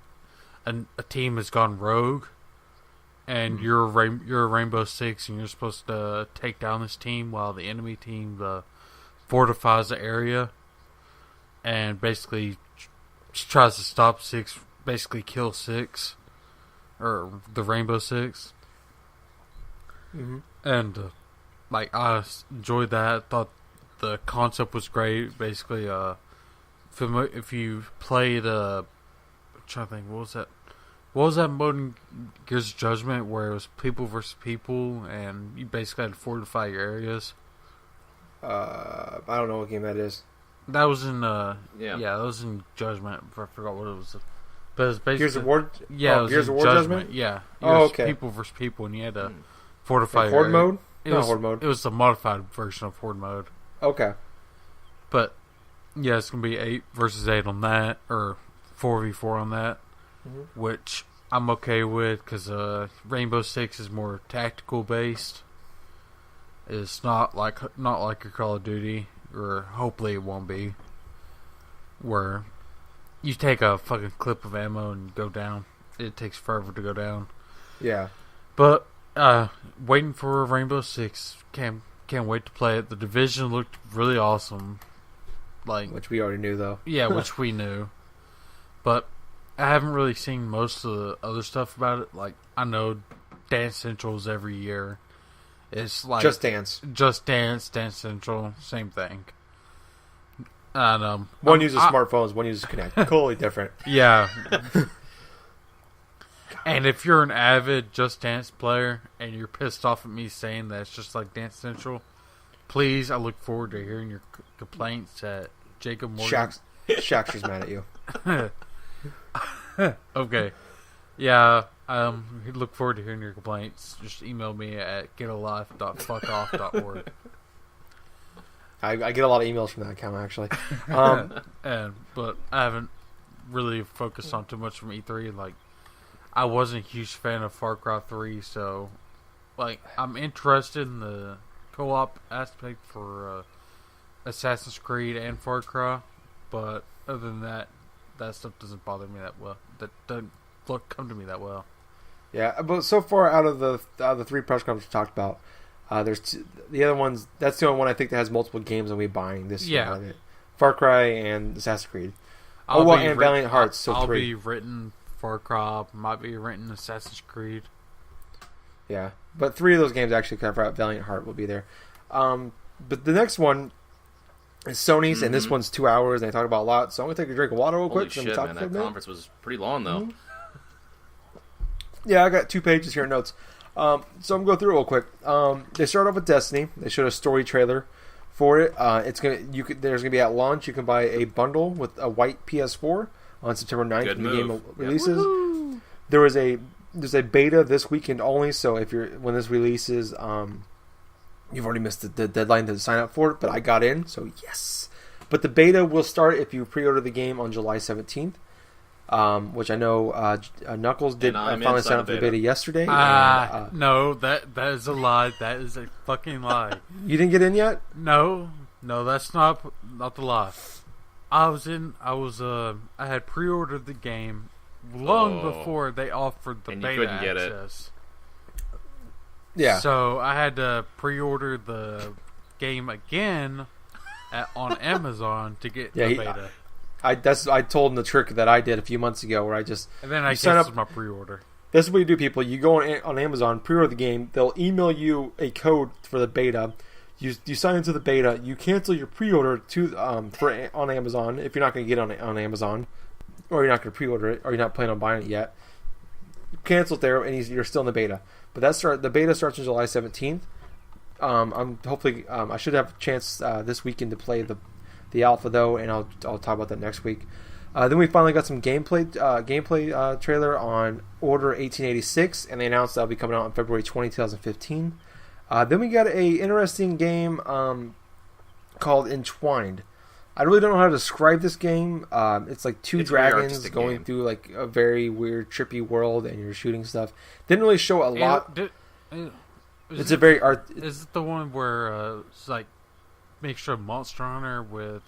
team has gone rogue, and you're a Rainbow Six, and you're supposed to take down this team while the enemy team fortifies the area, and basically tries to stop Six, basically kill Six, or the Rainbow Six. And I enjoyed that. Thought the concept was great. Basically, if you played, I'm trying to think, what was that mode in Gears of Judgment where it was people versus people, and you basically had to fortify your areas? I don't know what game that is. That was in that was in Judgment. I forgot what it was, but it was basically Gears of War. Yeah, Gears of War Judgment. Yeah. Okay. People versus people, and you had to fortify your Horde area. mode. Horde mode. It was the modified version of Horde mode. Okay. But yeah, it's gonna be 8 versus 8 on that, or 4v4 on that, which I'm okay with because Rainbow Six is more tactical based. It's not like your Call of Duty, or hopefully it won't be, where you take a fucking clip of ammo and go down. It takes forever to go down. Yeah. But waiting for Rainbow Six. Can't wait to play it. The Division looked really awesome. Which we already knew, though. Yeah, which we knew. But I haven't really seen most of the other stuff about it. Like, I know Dance Central's every year. It's like Just Dance. Dance Central, same thing. And one uses smartphones, one uses Kinect. Totally different. Yeah. And if you're an avid Just Dance player and you're pissed off at me saying that it's just like Dance Central, please, I look forward to hearing your complaints at Jacob Morgan. Shaxter's mad at you. Okay. Yeah, look forward to hearing your complaints. Just email me at getalife.fuckoff.org. I get a lot of emails from that account, actually. But I haven't really focused on too much from E3. Like, I wasn't a huge fan of Far Cry 3, so I'm interested in the co-op aspect for Assassin's Creed and Far Cry, but other than that stuff doesn't bother me that well. That doesn't come to me that well. Yeah, but so far out of the 3 press conferences we talked about, there's the other ones. That's the only one I think that has multiple games I'm going to be buying this year. Yeah. Far Cry and Assassin's Creed. And Valiant Hearts. So I'll 3. be written Far Cry. Might be written Assassin's Creed. Yeah, but 3 of those games actually cover out. Valiant Heart will be there. But the next one is Sony's, and this one's 2 hours, and they talk about a lot. So I'm going to take a drink of water real Holy quick. shit, man, that conference was pretty long, though. Mm-hmm. Yeah, I got 2 pages here in notes. So I'm going to go through it real quick. They start off with Destiny. They showed a story trailer for it. There's gonna be at launch. You can buy a bundle with a white PS4 on September 9th when the game releases. There's a beta this weekend only. So when this releases, you've already missed the deadline to sign up for it. But I got in, so yes. But the beta will start if you pre-order the game on July 17th. Which I know Knuckles did finally sign up for the beta yesterday. No, that is a lie. That is a fucking lie. You didn't get in yet? No, that's not the lie. I had pre-ordered the game long before they offered the beta couldn't get access. Yeah. So I had to pre-order the game again on Amazon to get the beta. I told him the trick that I did a few months ago, where I canceled my pre-order. This is what you do, people. You go on Amazon, pre-order the game. They'll email you a code for the beta. You sign into the beta. You cancel your pre-order on Amazon if you're not going to get on Amazon, or you're not going to pre-order it, or you're not planning on buying it yet. You cancel it there, and you're still in the beta. But the beta starts on July 17th. I should have a chance this weekend to play the alpha, though, and I'll talk about that next week. Then we finally got some gameplay trailer on Order 1886, and they announced that'll be coming out on February 20, 2015. Then we got a interesting game called Entwined. I really don't know how to describe this game. It's like two dragons going through like a very weird, trippy world, and you're shooting stuff. Didn't really show a lot. Is it the one where it's like mixture of Monster Hunter with?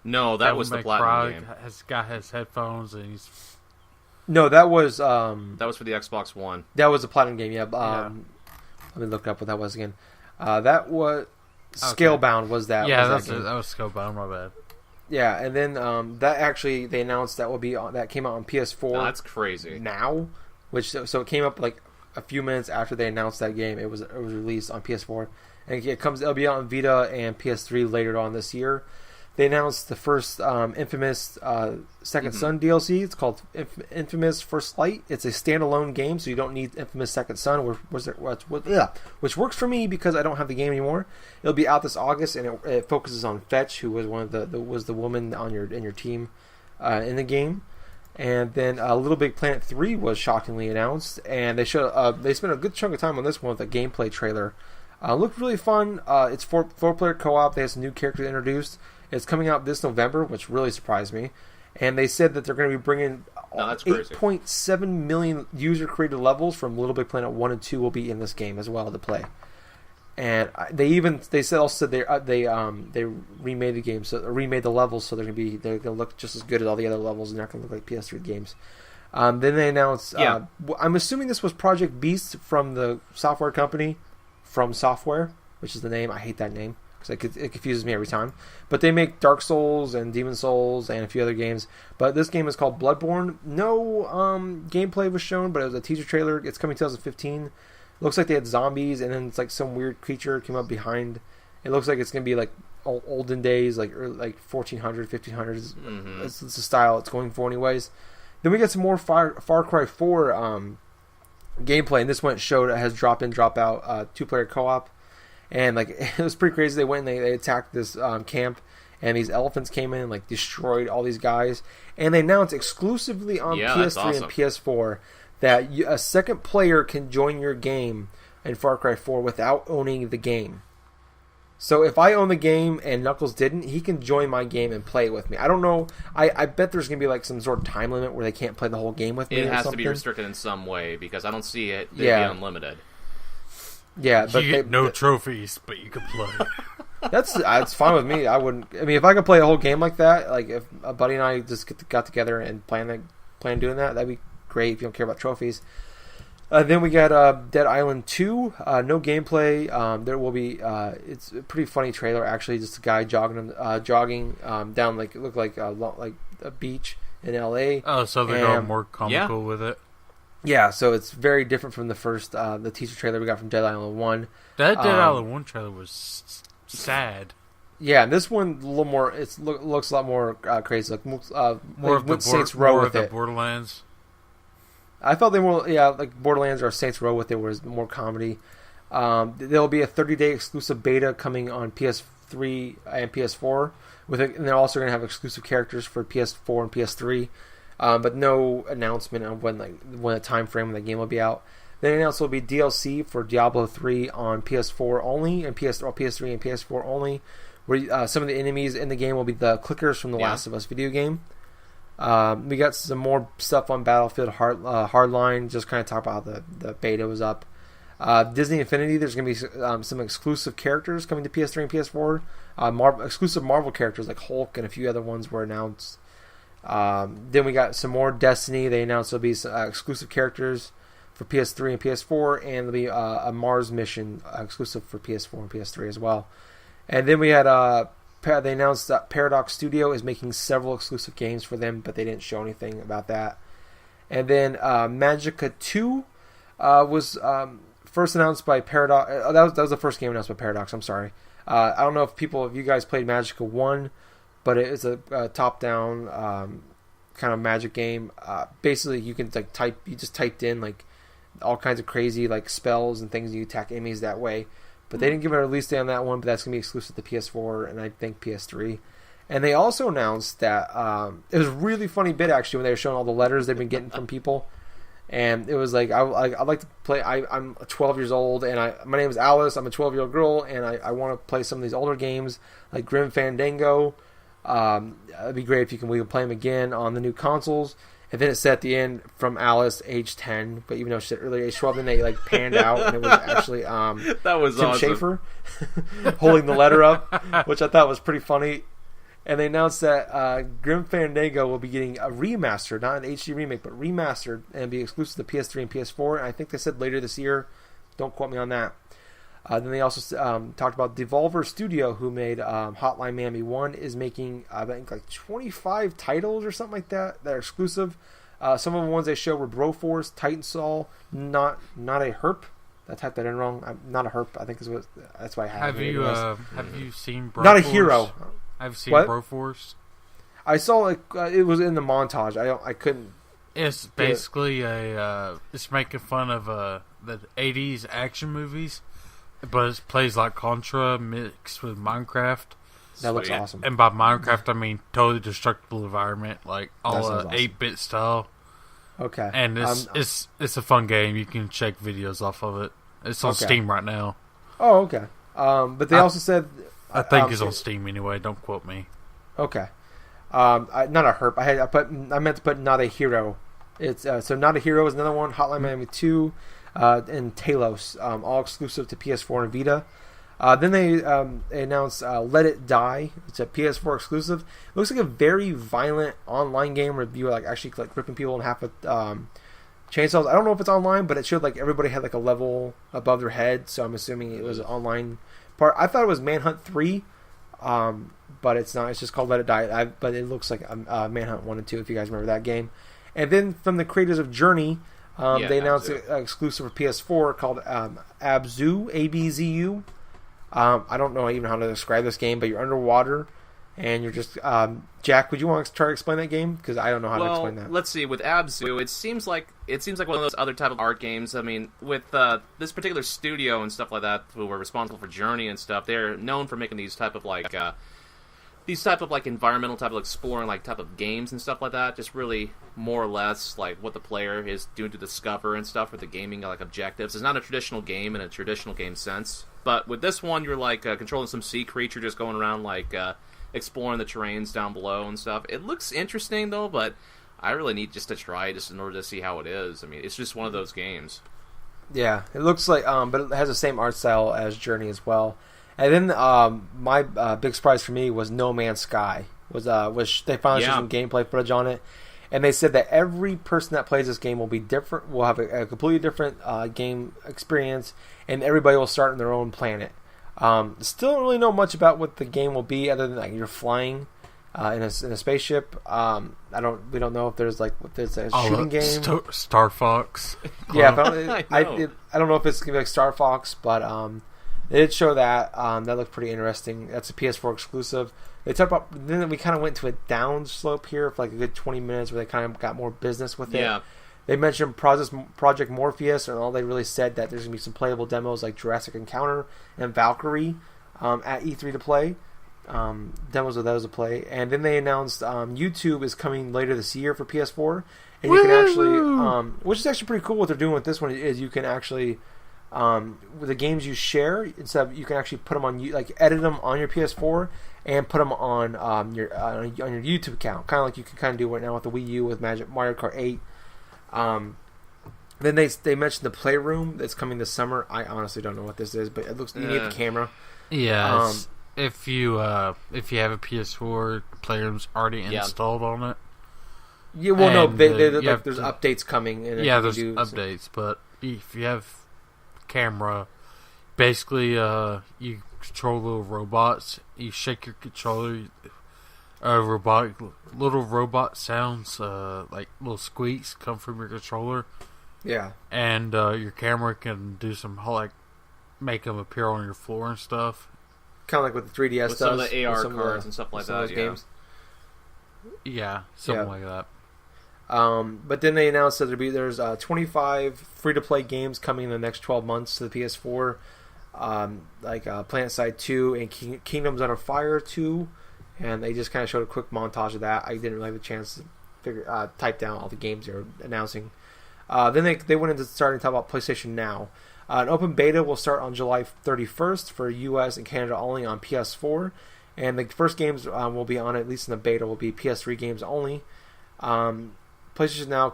No, that was the Platinum game. Guy has headphones and he's. No, that was for the Xbox One. That was a Platinum game. Yeah. Let me look up what that was again. That was Scalebound. Was that? Yeah, that was Scalebound. My bad. Yeah, and then that actually they announced that came out on PS4. No, that's crazy. Now, so it came up like a few minutes after they announced that game. It was released on PS4, and it'll be out on Vita and PS3 later on this year. They announced the first Infamous Second Son DLC. It's called Infamous First Light. It's a standalone game, so you don't need Infamous Second Son, which works for me because I don't have the game anymore. It'll be out this August, and it focuses on Fetch, who was the woman on in your team in the game. And then Little Big Planet 3 was shockingly announced, and they spent a good chunk of time on this one with a gameplay trailer. Looked really fun. It's four-player co-op. They have some new characters introduced. It's coming out this November, which really surprised me. And they said that they're going to be bringing 8.7 million user-created levels from Little Big Planet 1 and 2 will be in this game as well to play. And they remade the game, so remade the levels, so they're gonna look just as good as all the other levels, and they're not gonna look like PS3 games. Then they announced. I'm assuming this was Project Beast from the software company, From Software, which is the name. I hate that name because it confuses me every time. But they make Dark Souls and Demon Souls and a few other games. But this game is called Bloodborne. No gameplay was shown, but it was a teaser trailer. It's coming 2015. Looks like they had zombies, and then it's like some weird creature came up behind. It looks like it's going to be like olden days, like 1400s, 1500s. Mm-hmm. It's the style it's going for anyways. Then we get some more Far Cry 4 gameplay, and this one has drop in, drop out 2-player co-op. And like it was pretty crazy. They went and they attacked this camp, and these elephants came in and like destroyed all these guys. And they announced exclusively on PS3 and PS4 that a second player can join your game in Far Cry 4 without owning the game. So if I own the game and Knuckles didn't, he can join my game and play it with me. I don't know. I bet there's going to be like some sort of time limit where they can't play the whole game with me. It has to be restricted in some way because I don't see it being unlimited. Yeah, but you get no trophies, but you can play. That's fine with me. I mean, if I could play a whole game like that, like if a buddy and I just got together and plan doing that, that'd be great if you don't care about trophies. Then we got Dead Island 2. No gameplay. There will be. It's a pretty funny trailer actually. Just a guy jogging down like it looked like a beach in L.A. Oh, so they're going more comical with it. Yeah, so it's very different from the first the teaser trailer we got from Dead Island 1. That Dead Island 1 trailer was sad. Yeah, and this one a little more. Looks a lot more crazy. Like more of the Saints Row more with of the it. Borderlands. I felt they were like Borderlands or Saints Row with it was more comedy. There'll be a 30-day exclusive beta coming on PS3 and PS4 and they're also going to have exclusive characters for PS4 and PS3. But no announcement on when a time frame when the game will be out. Then announced will be DLC for Diablo 3 on PS4 only and PS3 and PS4 only. Where some of the enemies in the game will be the clickers from the Last of Us video game. We got some more stuff on Battlefield Hardline. Just kind of talk about how the beta was up. Disney Infinity. There's going to be some exclusive characters coming to PS3 and PS4. Exclusive Marvel characters like Hulk and a few other ones were announced. Then we got some more Destiny. They announced there'll be some exclusive characters for PS3 and PS4, and there'll be a Mars mission exclusive for PS4 and PS3 as well. And then we had they announced that Paradox Studio is making several exclusive games for them, but they didn't show anything about that. And then Magicka 2 was first announced by Paradox. That was the first game announced by Paradox. I'm sorry. I don't know if you guys played Magicka 1. But it's a top-down kind of magic game. Basically, you can You just typed in like all kinds of crazy like spells and things. And you attack enemies that way. But they didn't give a release date on that one. But that's gonna be exclusive to PS4 and I think PS3. And they also announced that it was a really funny bit actually when they were showing all the letters they've been getting from people. And it was like I'd like to play. I'm 12 years old and my name is Alice. I'm a 12-year-old girl and I want to play some of these older games like Grim Fandango. It'd be great if we can play them again on the new consoles. And then it said at the end from Alice, age 10, but even though she said earlier age 12, then they like panned out and it was actually that was Tim awesome. Schafer holding the letter up, which I thought was pretty funny. And they announced that Grim Fandango will be getting a remaster, not an HD remake, but remastered, and be exclusive to PS3 and PS4. And I think they said later this year. Don't quote me on that. Then they also talked about Devolver Studio, who made Hotline Miami 1, is making, I think, like 25 titles or something like that are exclusive. Some of the ones they showed were Broforce, Titanfall, not a herp. I typed that in wrong. Not a herp, I think is what. That's why I have it. Have you seen Broforce? Not a hero. I've seen What? Broforce. I saw it was in the montage. I couldn't. It's basically it's making fun of the 80s action movies. But it plays like Contra mixed with Minecraft. That looks awesome. And by Minecraft, I mean totally destructible environment, like all awesome. 8-bit style. Okay. And it's a fun game. You can check videos off of it. It's on Steam right now. Oh, okay. But they also said I think it's on Steam anyway. Don't quote me. Okay. Not a herp. I meant to put Not a Hero. It's so Not a Hero is another one. Hotline Miami 2, and Talos, all exclusive to PS4 and Vita. Then they announced Let It Die. It's a PS4 exclusive. It looks like a very violent online game where you like actually like ripping people in half with chainsaws. I don't know if it's online, but it showed like everybody had like a level above their head. So I'm assuming it was an online part. I thought it was Manhunt 3, but it's not. It's just called Let It Die. But it looks like Manhunt 1 and 2 if you guys remember that game. And then from the creators of Journey, they announced an exclusive for PS4 called Abzu, ABZU. I don't know even how to describe this game, but you're underwater and you're just Jack. Would you want to try to explain that game? Because I don't know how to explain that. Let's see. With Abzu, it seems like one of those other type of art games. I mean, with this particular studio and stuff like that, who were responsible for Journey and stuff, they're known for making these type of environmental type of exploring type of games and stuff like that. Just really more or less like what the player is doing to discover and stuff, with the gaming objectives. It's not a traditional game in a traditional game sense. But with this one, you're controlling some sea creature, just going around exploring the terrains down below and stuff. It looks interesting though, but I really need just to try it just in order to see how it is. I mean, it's just one of those games. Yeah, it looks like, but it has the same art style as Journey as well. And then my big surprise for me was No Man's Sky. Was they finally showed some gameplay footage on it, and they said that every person that plays this game will be different. Will have a completely different game experience, and everybody will start on their own planet. Still don't really know much about what the game will be, other than you're flying in a spaceship. We don't know if there's a shooting game. Star Fox. Yeah, but I don't know if it's gonna be like Star Fox, but they did show that. That looked pretty interesting. That's a PS4 exclusive. They talked about. Then we kind of went to a down slope here for a good 20 minutes, where they kind of got more business with it. Yeah. They mentioned Project Morpheus, and all they really said that there's gonna be some playable demos like Jurassic Encounter and Valkyrie at E3 to play. Demos of those to play, and then they announced YouTube is coming later this year for PS4, and you can actually, which is actually pretty cool. What they're doing with this one is you can actually. With the games you share, instead you can actually put them on edit them on your PS4 and put them on your YouTube account, kind of like you can kind of do right now with the Wii U with Mario Kart 8. Then they mentioned the Playroom that's coming this summer. I honestly don't know what this is, but it looks you need the camera. Yeah, if you have a PS4, Playroom's already installed on it. Yeah, well, no, there's updates coming. And there's updates, but if you have camera, basically you control little robots. You shake your controller, little robot sounds like little squeaks come from your controller. Yeah, and your camera can do some make them appear on your floor and stuff, kind of like what the 3DS does. Some of the AR cards and stuff like that. Games. Yeah, something like that. But then they announced that there's 25 free-to-play games coming in the next 12 months to the PS4, PlanetSide 2 and Kingdoms Under Fire 2, and they just kind of showed a quick montage of that. I didn't really have a chance to type down all the games they were announcing. Then they went into starting to talk about PlayStation Now. An open beta will start on July 31st for US and Canada only on PS4, and the first games will be on, at least in the beta, will be PS3 games only. PlayStation Now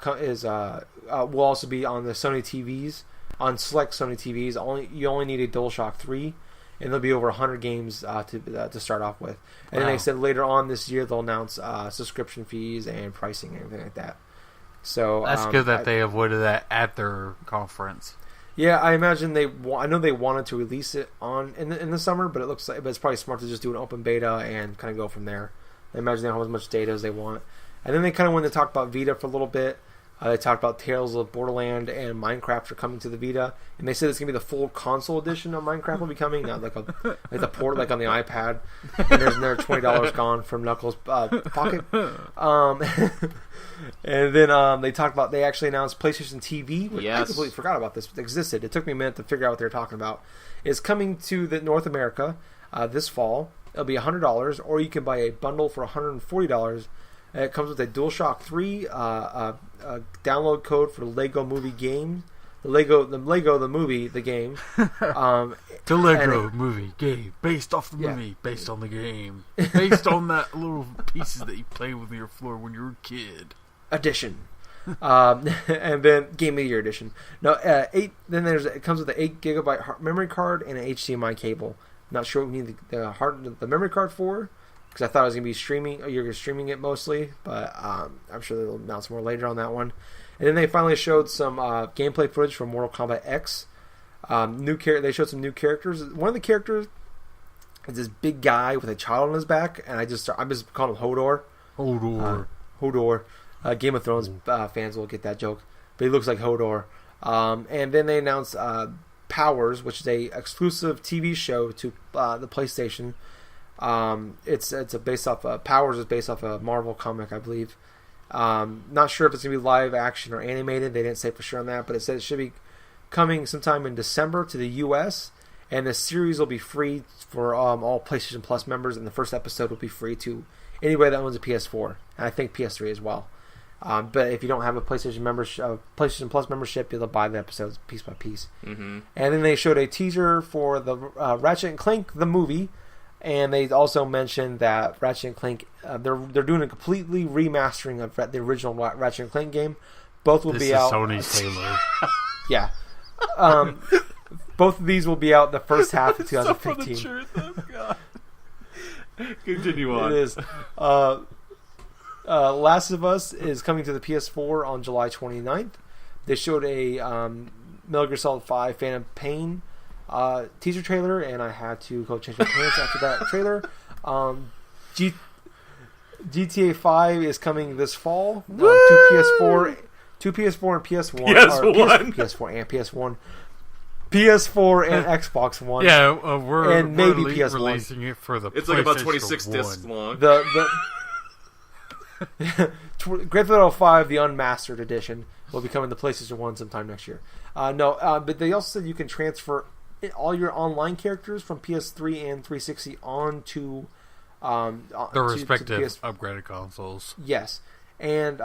will also be on the Sony TVs, on select Sony TVs. You only need a DualShock 3, and there'll be over 100 games to start off with. And then they said later on this year they'll announce subscription fees and pricing and everything like that. So that's good that they avoided that at their conference. Yeah, I imagine I know they wanted to release it in the summer, but it's probably smart to just do an open beta and kind of go from there. I imagine they don't have as much data as they want. And then they kind of went to talk about Vita for a little bit. They talked about Tales of Borderland and Minecraft are coming to the Vita, and they said it's gonna be the full console edition of Minecraft will be coming, not like the port like on the iPad. And there's another $20 gone from Knuckles' pocket. And then they talked about, they actually announced PlayStation TV, which I completely forgot about this existed. It took me a minute to figure out what they were talking about. It's coming to North America this fall. It'll be $100, or you can buy a bundle for $140. It comes with a DualShock 3, a download code for Lego Movie Game, Lego the movie, the game. The Lego movie game, based off the movie, based on the game, based on that little pieces that you played with your floor when you were a kid. Edition. And then Game of the Year edition. No, 8. Then it comes with an 8 gigabyte memory card and an HDMI cable. Not sure what we need the memory card for, because I thought it was gonna be streaming. You're streaming it mostly, but I'm sure they'll announce more later on that one. And then they finally showed some gameplay footage from Mortal Kombat X. They showed some new characters. One of the characters is this big guy with a child on his back, and I'm just calling him Hodor. Hodor. Game of Thrones fans will get that joke, but he looks like Hodor. And then they announced Powers, which is a exclusive TV show to the PlayStation. Powers is based off a Marvel comic, I believe. Not sure if it's gonna be live action or animated. They didn't say for sure on that, but it said it should be coming sometime in December to the U.S. And the series will be free for all PlayStation Plus members, and the first episode will be free to anybody that owns a PS4, and I think PS3 as well. But if you don't have a PlayStation Plus membership, you'll buy the episodes piece by piece. Mm-hmm. And then they showed a teaser for the Ratchet and Clank the movie, and they also mentioned that Ratchet and Clank they're doing a completely remastering of the original Ratchet and Clank game. Both will be out. Sony's Taylor. Yeah. Both of these will be out the first half of 2015. So for the truth, oh God. Continue on. It is. Last of Us is coming to the PS4 on July 29th. They showed a Metal Gear Solid 5 Phantom Pain teaser trailer, and I had to go change my pants after that trailer. GTA 5 is coming this fall. Two PS4 and PS1. PS4 and PS1. PS4 and Xbox One. Yeah, we're maybe PS1. Releasing it for the It's like about 26 discs long. The Grand Theft Auto 5, the Unmastered Edition, will be coming to PlayStation 1 sometime next year. But they also said you can transfer all your online characters from PS3 and 360 onto the respective upgraded consoles. Yes, and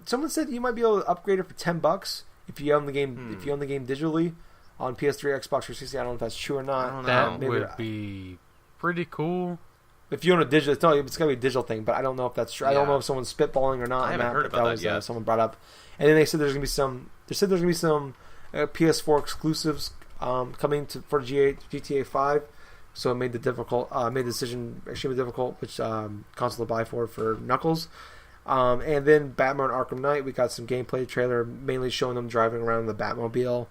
someone said you might be able to upgrade it for $10 if you own the game. If you own the game digitally on PS3, Xbox 360. I don't know if that's true or not. That would be pretty cool. If you own a digital, it's going to be a digital thing, but I don't know if that's true. Yeah. I don't know if someone's spitballing or not. I haven't heard about that yet. Someone brought up, and then they said there's going to be some. They said there's going to be some PS4 exclusives coming for GTA 5. So it made the decision extremely difficult which console to buy for Knuckles. And then Batman Arkham Knight, we got some gameplay trailer mainly showing them driving around in the Batmobile.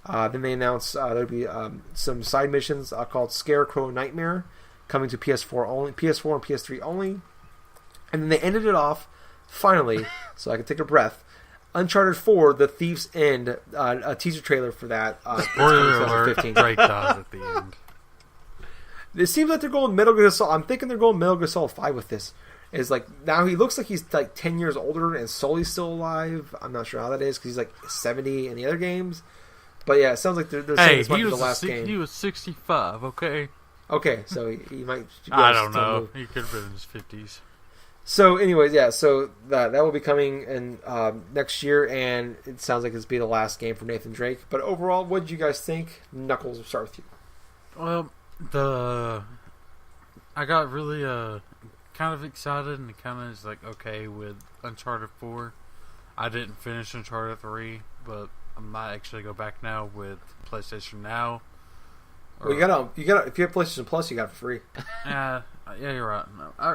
Then they announced there'll be some side missions called Scarecrow Nightmare coming to PS4 and PS3 only. And then they ended it off, finally, so I can take a breath. Uncharted 4, The Thief's End, a teaser trailer for that. Spoiler alert, Drake dies at the end. It seems like they're going Metal Gear Solid. I'm thinking they're going Metal Gear Solid 5 with this. It's like, now he looks like he's like 10 years older and Sully's still alive. I'm not sure how that is because he's like 70 in the other games. But yeah, it sounds like they're saying this might be the last game. He was 65, okay? Okay, so he might... I don't know. He could have been in his 50s. So, anyways, yeah, so that will be coming in next year, and it sounds like it's be the last game for Nathan Drake. But overall, what did you guys think? Knuckles, we'll start with you. Well, I got really kind of excited and kind of just like, okay, with Uncharted 4. I didn't finish Uncharted 3, but I might actually go back now with PlayStation Now. Well, you gotta. If you have PlayStation Plus, you got it for free. Yeah, you're right. I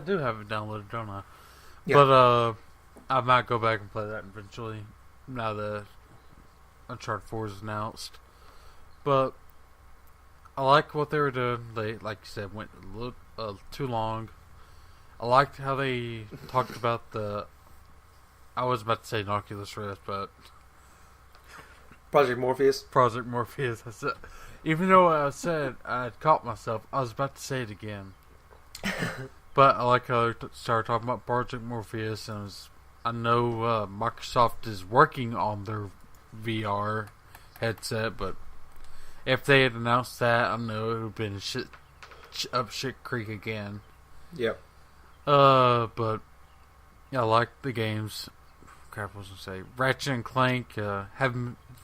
do have it downloaded, don't I? Yeah. But I might go back and play that eventually. Now that Uncharted 4 is announced, but I like what they were doing. They, like you said, went a little too long. I liked how they talked about the. I was about to say Oculus Rift, but Project Morpheus. That's it. Even though I said I had caught myself, I was about to say it again. But I like how they started talking about Project Morpheus, and I know Microsoft is working on their VR headset, but if they had announced that, I know it would have been up shit creek again. Yep. But yeah, I like the games. Crap, what was I say? Ratchet and Clank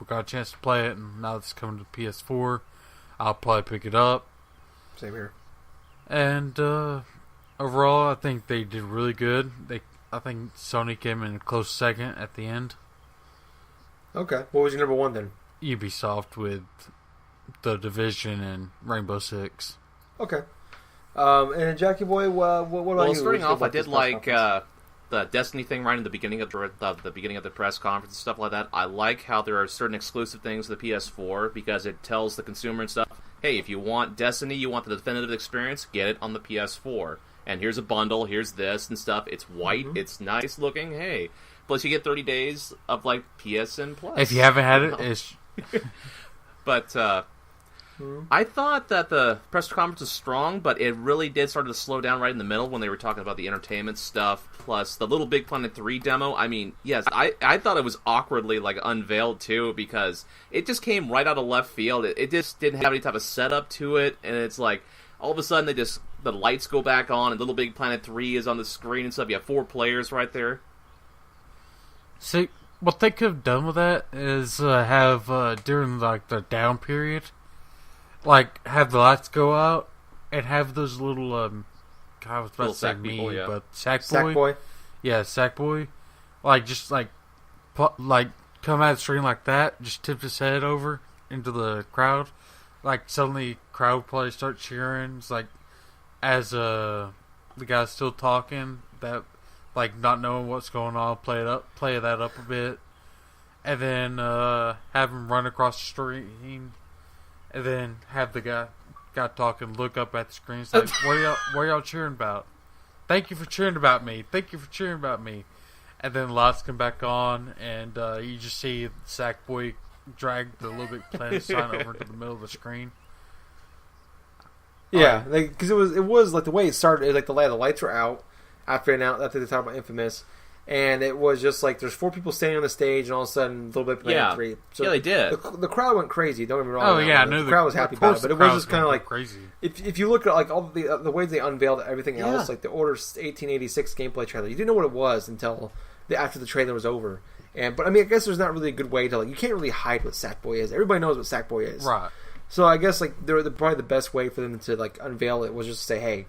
never got a chance to play it, and now it's coming to PS4. I'll probably pick it up. Same here. And overall, I think they did really good. I think Sony came in a close second at the end. Okay. What was your number one then? Ubisoft with The Division and Rainbow Six. Okay. And Jackie Boy, what about you? Well, starting off, I did like the the Destiny thing right in the beginning of the press conference and stuff like that. I like how there are certain exclusive things to the PS4 because it tells the consumer and stuff, hey, if you want Destiny, you want the definitive experience, get it on the PS4. And here's a bundle, here's this and stuff. It's white, it's nice looking, hey. Plus you get 30 days of like PSN Plus. If you haven't had it, it's... But I thought that the press conference was strong, but it really did start to slow down right in the middle when they were talking about the entertainment stuff, plus the Little Big Planet 3 demo. I mean, yes, I thought it was awkwardly like unveiled too, because it just came right out of left field. It just didn't have any type of setup to it, and it's like all of a sudden the lights go back on and Little Big Planet 3 is on the screen and stuff. You have 4 players right there. See, what they could have done with that is have during like the down period, like have the lights go out and have those little God, I was about to say sack people, yeah. but Sackboy, Sackboy. yeah, Sackboy, like just like come out of the screen like that, just tip his head over into the crowd, like suddenly crowd probably start cheering. It's like as the guy's still talking, that like not knowing what's going on, play that up a bit, and then have him run across the screen, and then have the guy talking look up at the screen. It's like, what are y'all cheering about? Thank you for cheering about me. Thank you for cheering about me. And then lights come back on, and you just see Sackboy drag the Little Big Planet sign over to the middle of the screen. Yeah, because it was like the way it started. Like the lights were out after they talked about Infamous, and it was just like there's 4 people standing on the stage, and all of a sudden, Little Bit Planet 3. So yeah, they did. The crowd went crazy. Don't get me wrong. Oh yeah, I knew the crowd was happy about it, but it was just kind of like crazy. If you look at like all the ways they unveiled everything else, like the Order 1886 gameplay trailer, you didn't know what it was until after the trailer was over. But I mean, I guess there's not really a good way to you can't really hide what Sackboy is. Everybody knows what Sackboy is, right? So I guess probably the best way for them to unveil it was just to say, hey,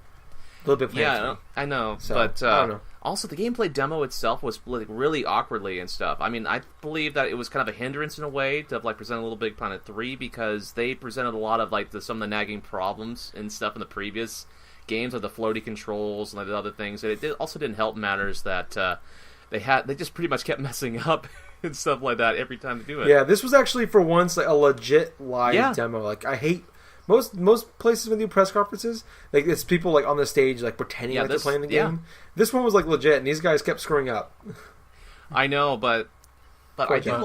a little bit. Yeah, I know, so, but I don't know. Also the gameplay demo itself was like really awkwardly and stuff. I mean, I believe that it was kind of a hindrance in a way to present a Little Big Planet 3 because they presented a lot of some of the nagging problems and stuff in the previous games, like the floaty controls and the other things. And it also didn't help matters that they just pretty much kept messing up and stuff like that every time to do it. Yeah, this was actually for once a legit live demo. Like I hate most places when they do press conferences, like it's people on the stage pretending they're playing the game. This one was legit, and these guys kept screwing up. I know, but I do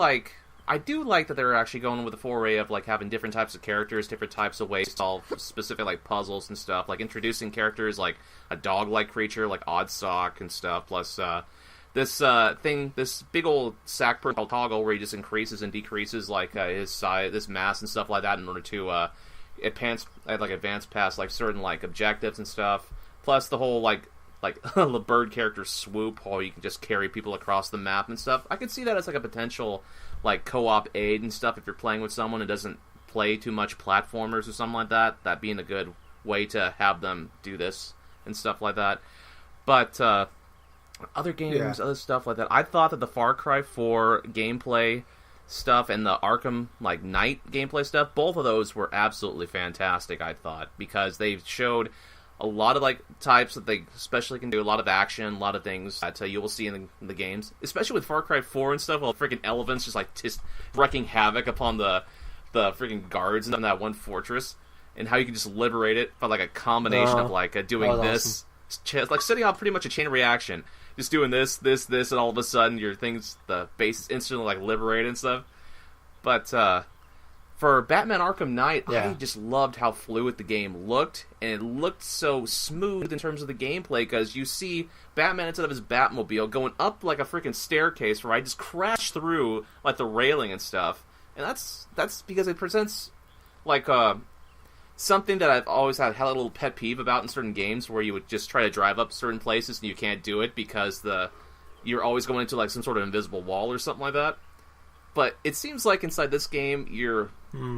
like that they're actually going with a foray of having different types of characters, different types of ways to solve specific puzzles and stuff, like introducing characters like a dog-like creature like Oddsock and stuff, plus this big old sack per toggle where he just increases and decreases his size, this mass and stuff like that in order to advance past certain objectives and stuff. Plus the whole the bird character Swoop, how you can just carry people across the map and stuff. I could see that as a potential co-op aid and stuff if you're playing with someone who doesn't play too much platformers or something like that. That being a good way to have them do this and stuff like that. But other games, other stuff like that. I thought that the Far Cry 4 gameplay stuff and the Arkham Knight gameplay stuff, both of those were absolutely fantastic, I thought, because they showed a lot of types that they especially can do, a lot of action, a lot of things that you will see in the games, especially with Far Cry 4 and stuff. Well, freaking elephants just wreaking havoc upon the freaking guards in that one fortress, and how you can just liberate it by a combination of doing this, awesome. Setting out pretty much a chain reaction. Just doing this, and all of a sudden the base is instantly liberated and stuff. But for Batman Arkham Knight, I just loved how fluid the game looked, and it looked so smooth in terms of the gameplay, because you see Batman instead of his Batmobile going up a freaking staircase, right? Just crash through the railing and stuff, and that's because it presents something that I've always had a little pet peeve about in certain games, where you would just try to drive up certain places and you can't do it because you're always going into some sort of invisible wall or something like that. But it seems like inside this game,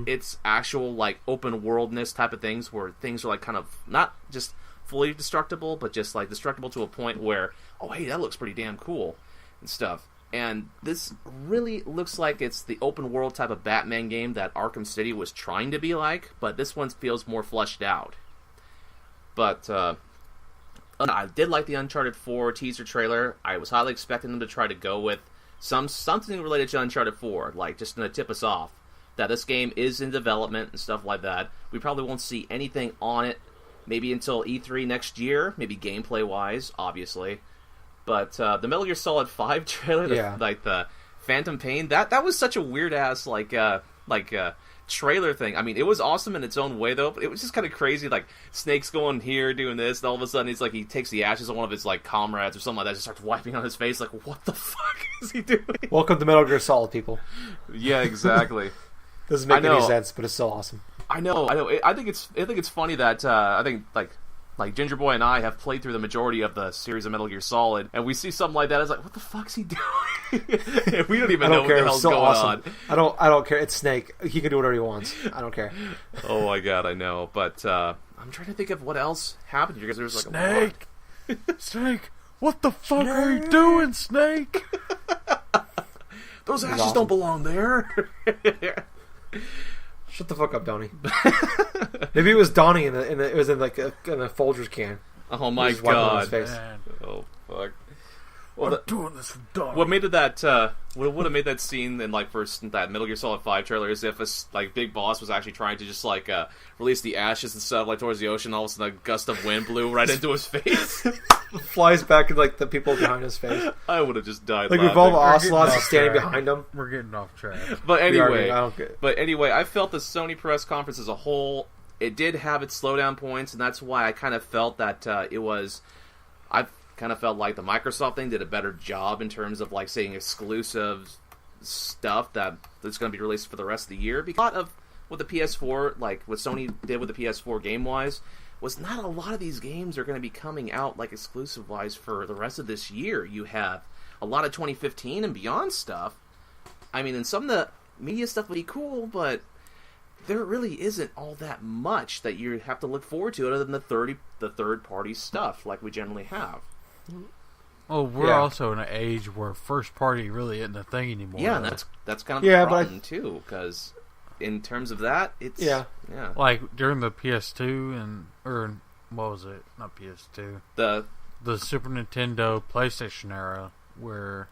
it's actual like open worldness type of things where things are like kind of not just fully destructible, but just like destructible to a point where, oh hey, that looks pretty damn cool and stuff. And this really looks like it's the open world type of Batman game that Arkham City was trying to be like, but this one feels more fleshed out. But I did like the Uncharted 4 teaser trailer. I was highly expecting them to try to go with something related to Uncharted 4, like just to tip us off that this game is in development and stuff like that. We probably won't see anything on it maybe until E3 next year, maybe gameplay-wise, obviously. But the Metal Gear Solid 5 trailer, like the Phantom Pain, that was such a weird-ass, trailer thing. I mean, it was awesome in its own way, though, but it was just kind of crazy, like, Snake's going here, doing this, and all of a sudden he takes the ashes of one of his, like, comrades or something like that, just starts wiping on his face, like, what the fuck is he doing? Welcome to Metal Gear Solid, people. Yeah, exactly. Doesn't make any sense, but it's still awesome. I know. I think it's funny that I think like Gingerboy and I have played through the majority of the series of Metal Gear Solid, and we see something like that. It's like, what the fuck's he doing? And we don't even know what the hell's going on. I don't care. It's Snake. He can do whatever he wants. I don't care. Oh my god, I know. But I'm trying to think of what else happened here because there was like Snake. Snake, what the fuck are you doing, Snake? Those ashes don't belong there. Shut the fuck up, Donnie. Maybe it was Donnie it was in like in a Folgers can. Oh my god! Face. Oh fuck! Well, I'm doing this for Donnie. What made it that? What would have made that scene in like first that Metal Gear Solid 5 trailer is if a like big boss was actually trying to just like release the ashes and stuff like towards the ocean. All of a sudden, a gust of wind blew right into his face. Flies back into like the people behind his face. I would have just died. Like laughing. Revolver Ocelots is standing behind him. We're getting off track. But anyway, I felt the Sony press conference as a whole, it did have its slowdown points, and that's why I kind of felt that I kind of felt like the Microsoft thing did a better job in terms of like saying exclusive stuff that's going to be released for the rest of the year. Because a lot of what the PS4, like what Sony did with the PS4 game-wise, was not a lot of these games are going to be coming out like exclusive-wise for the rest of this year. You have a lot of 2015 and beyond stuff. I mean, and some of the media stuff would be cool, but there really isn't all that much that you have to look forward to other than the third-party stuff like we generally have. Well, we're also in an age where first party really isn't a thing anymore. Yeah, and that's kind of the problem too, because in terms of that, it's like during the PS2 or what was it? Not PS2. The Super Nintendo, PlayStation era, where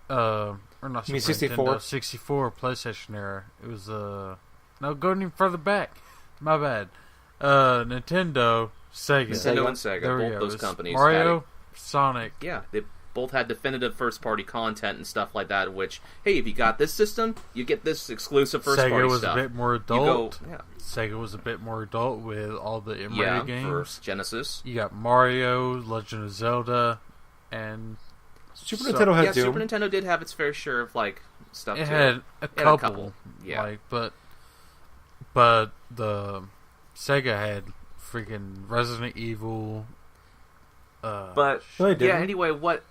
or not Super 64? Nintendo, 64 PlayStation era. It was no, going even further back. My bad. Nintendo, Sega. Nintendo and Sega, there both those companies. Mario, Sonic. Yeah, they both had definitive first-party content and stuff like that, which, hey, if you got this system, you get this exclusive first-party stuff. Sega was a bit more adult. You go, Sega was a bit more adult with all the Mario games. For Genesis. You got Mario, Legend of Zelda, and Super Nintendo had Doom. Super Nintendo did have its fair share of like stuff. It had a couple. Yeah, like, but the Sega had freaking Resident Evil. Anyway, what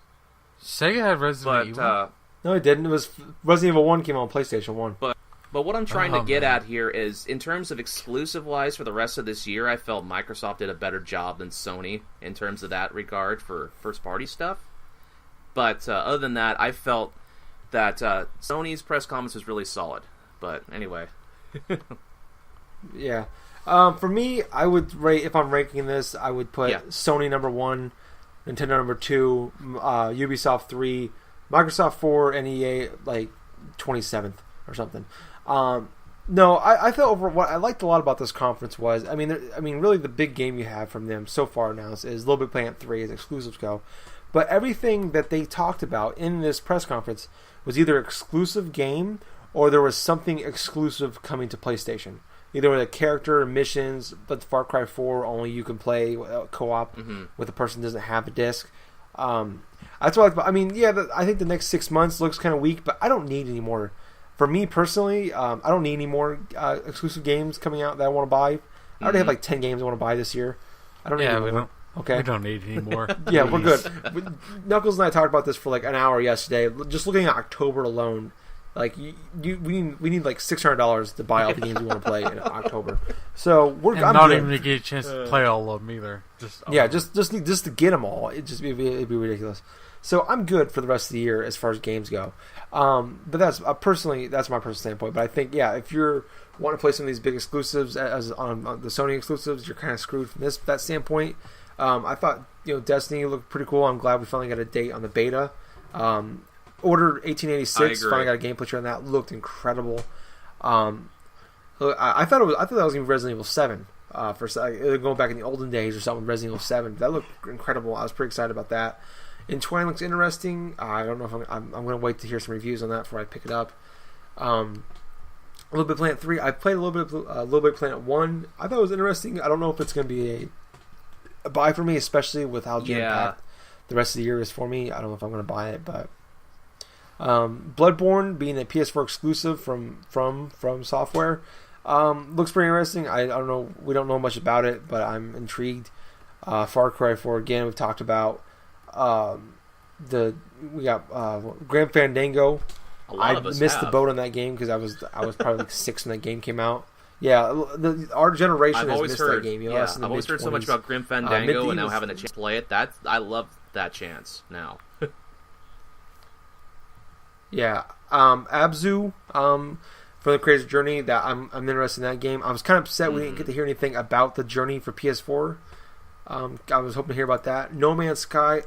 Sega had Resident Evil. No, it didn't. It was Resident Evil 1 came out on PlayStation 1. But what I'm trying to get at here is, in terms of exclusive-wise for the rest of this year, I felt Microsoft did a better job than Sony in terms of that regard for first-party stuff. But other than that, I felt that Sony's press conference was really solid. But anyway. Yeah. For me, I would rate, if I'm ranking this, I would put Sony number 1, Nintendo number 2, Ubisoft 3, Microsoft 4, and EA like 27th or something. No, I felt over what I liked a lot about this conference was, really the big game you have from them so far now is Little Big Planet 3 as exclusives go. But everything that they talked about in this press conference was either exclusive game or there was something exclusive coming to PlayStation. Either with a character, missions, but Far Cry 4 only you can play co-op with a person who doesn't have a disc. That's what I think the next 6 months looks kind of weak, but I don't need any more. For me personally, I don't need any more exclusive games coming out that I want to buy. I already have like 10 games I want to buy this year. I don't need any more. Okay. We don't need any more. Yeah, we're good. Knuckles and I talked about this for like an hour yesterday. Just looking at October alone, Like we need like $600 to buy all the games we want to play in October. So I'm not even to get a chance to play all of them either. Just to get them all. It'd be ridiculous. So I'm good for the rest of the year as far as games go. But that's my personal standpoint. But I think if you're wanting to play some of these big exclusives as on the Sony exclusives, you're kind of screwed from that standpoint. I thought Destiny looked pretty cool. I'm glad we finally got a date on the beta. Order 1886 finally got a gameplay trailer on that. Looked incredible. I thought that was going to be Resident Evil 7. Going back in the olden days or something, Resident Evil 7. That looked incredible. I was pretty excited about that. Entwine looks interesting. I don't know if I'm going to wait to hear some reviews on that before I pick it up. A Little Bit Planet 3. I played a little bit Planet 1. I thought it was interesting. I don't know if it's going to be a buy for me, especially with how jam-packed the rest of the year is for me. I don't know if I'm going to buy it, but Bloodborne being a PS4 exclusive from Software looks pretty interesting. I don't know. We don't know much about it, but I'm intrigued. Far Cry 4 again. We've talked about we got Grand Fandango. I missed the boat on that game because I was probably like 6 when that game came out. Yeah, our generation has missed that game. I've always heard so much about Grim Fandango, and now having a chance to play it, I love that chance now. Yeah, Abzu for the Crazy Journey. That I'm interested in that game. I was kind of upset we didn't get to hear anything about the Journey for PS4. I was hoping to hear about that. No Man's Sky.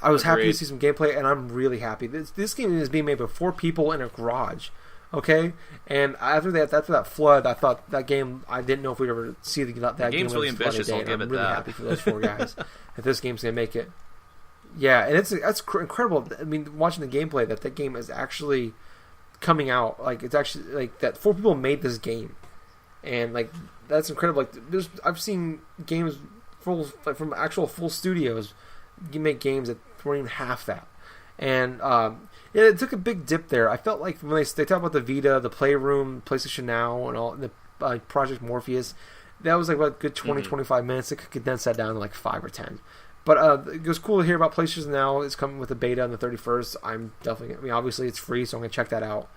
I was happy to see some gameplay, and I'm really happy. This game is being made by 4 people in a garage. Okay, and after that flood, I thought that game. I didn't know if we'd ever see that game. Game's really ambitious. I'll give it that. I'm really happy for those 4 guys. If this game's gonna make it, and that's incredible. I mean, watching the gameplay, that game is actually coming out. Like it's actually like that 4 people made this game, and like that's incredible. Like I've seen games from actual full studios. You make games that weren't even half that, and it took a big dip there. I felt like when they talk about the Vita, the Playroom, PlayStation Now, and all the Project Morpheus, that was like about a good 20-25 minutes. They could condense that down to like 5 or 10. But it was cool to hear about PlayStation Now. It's coming with a beta on the 31st. I'm definitely. I mean, obviously it's free, so I'm gonna check that out.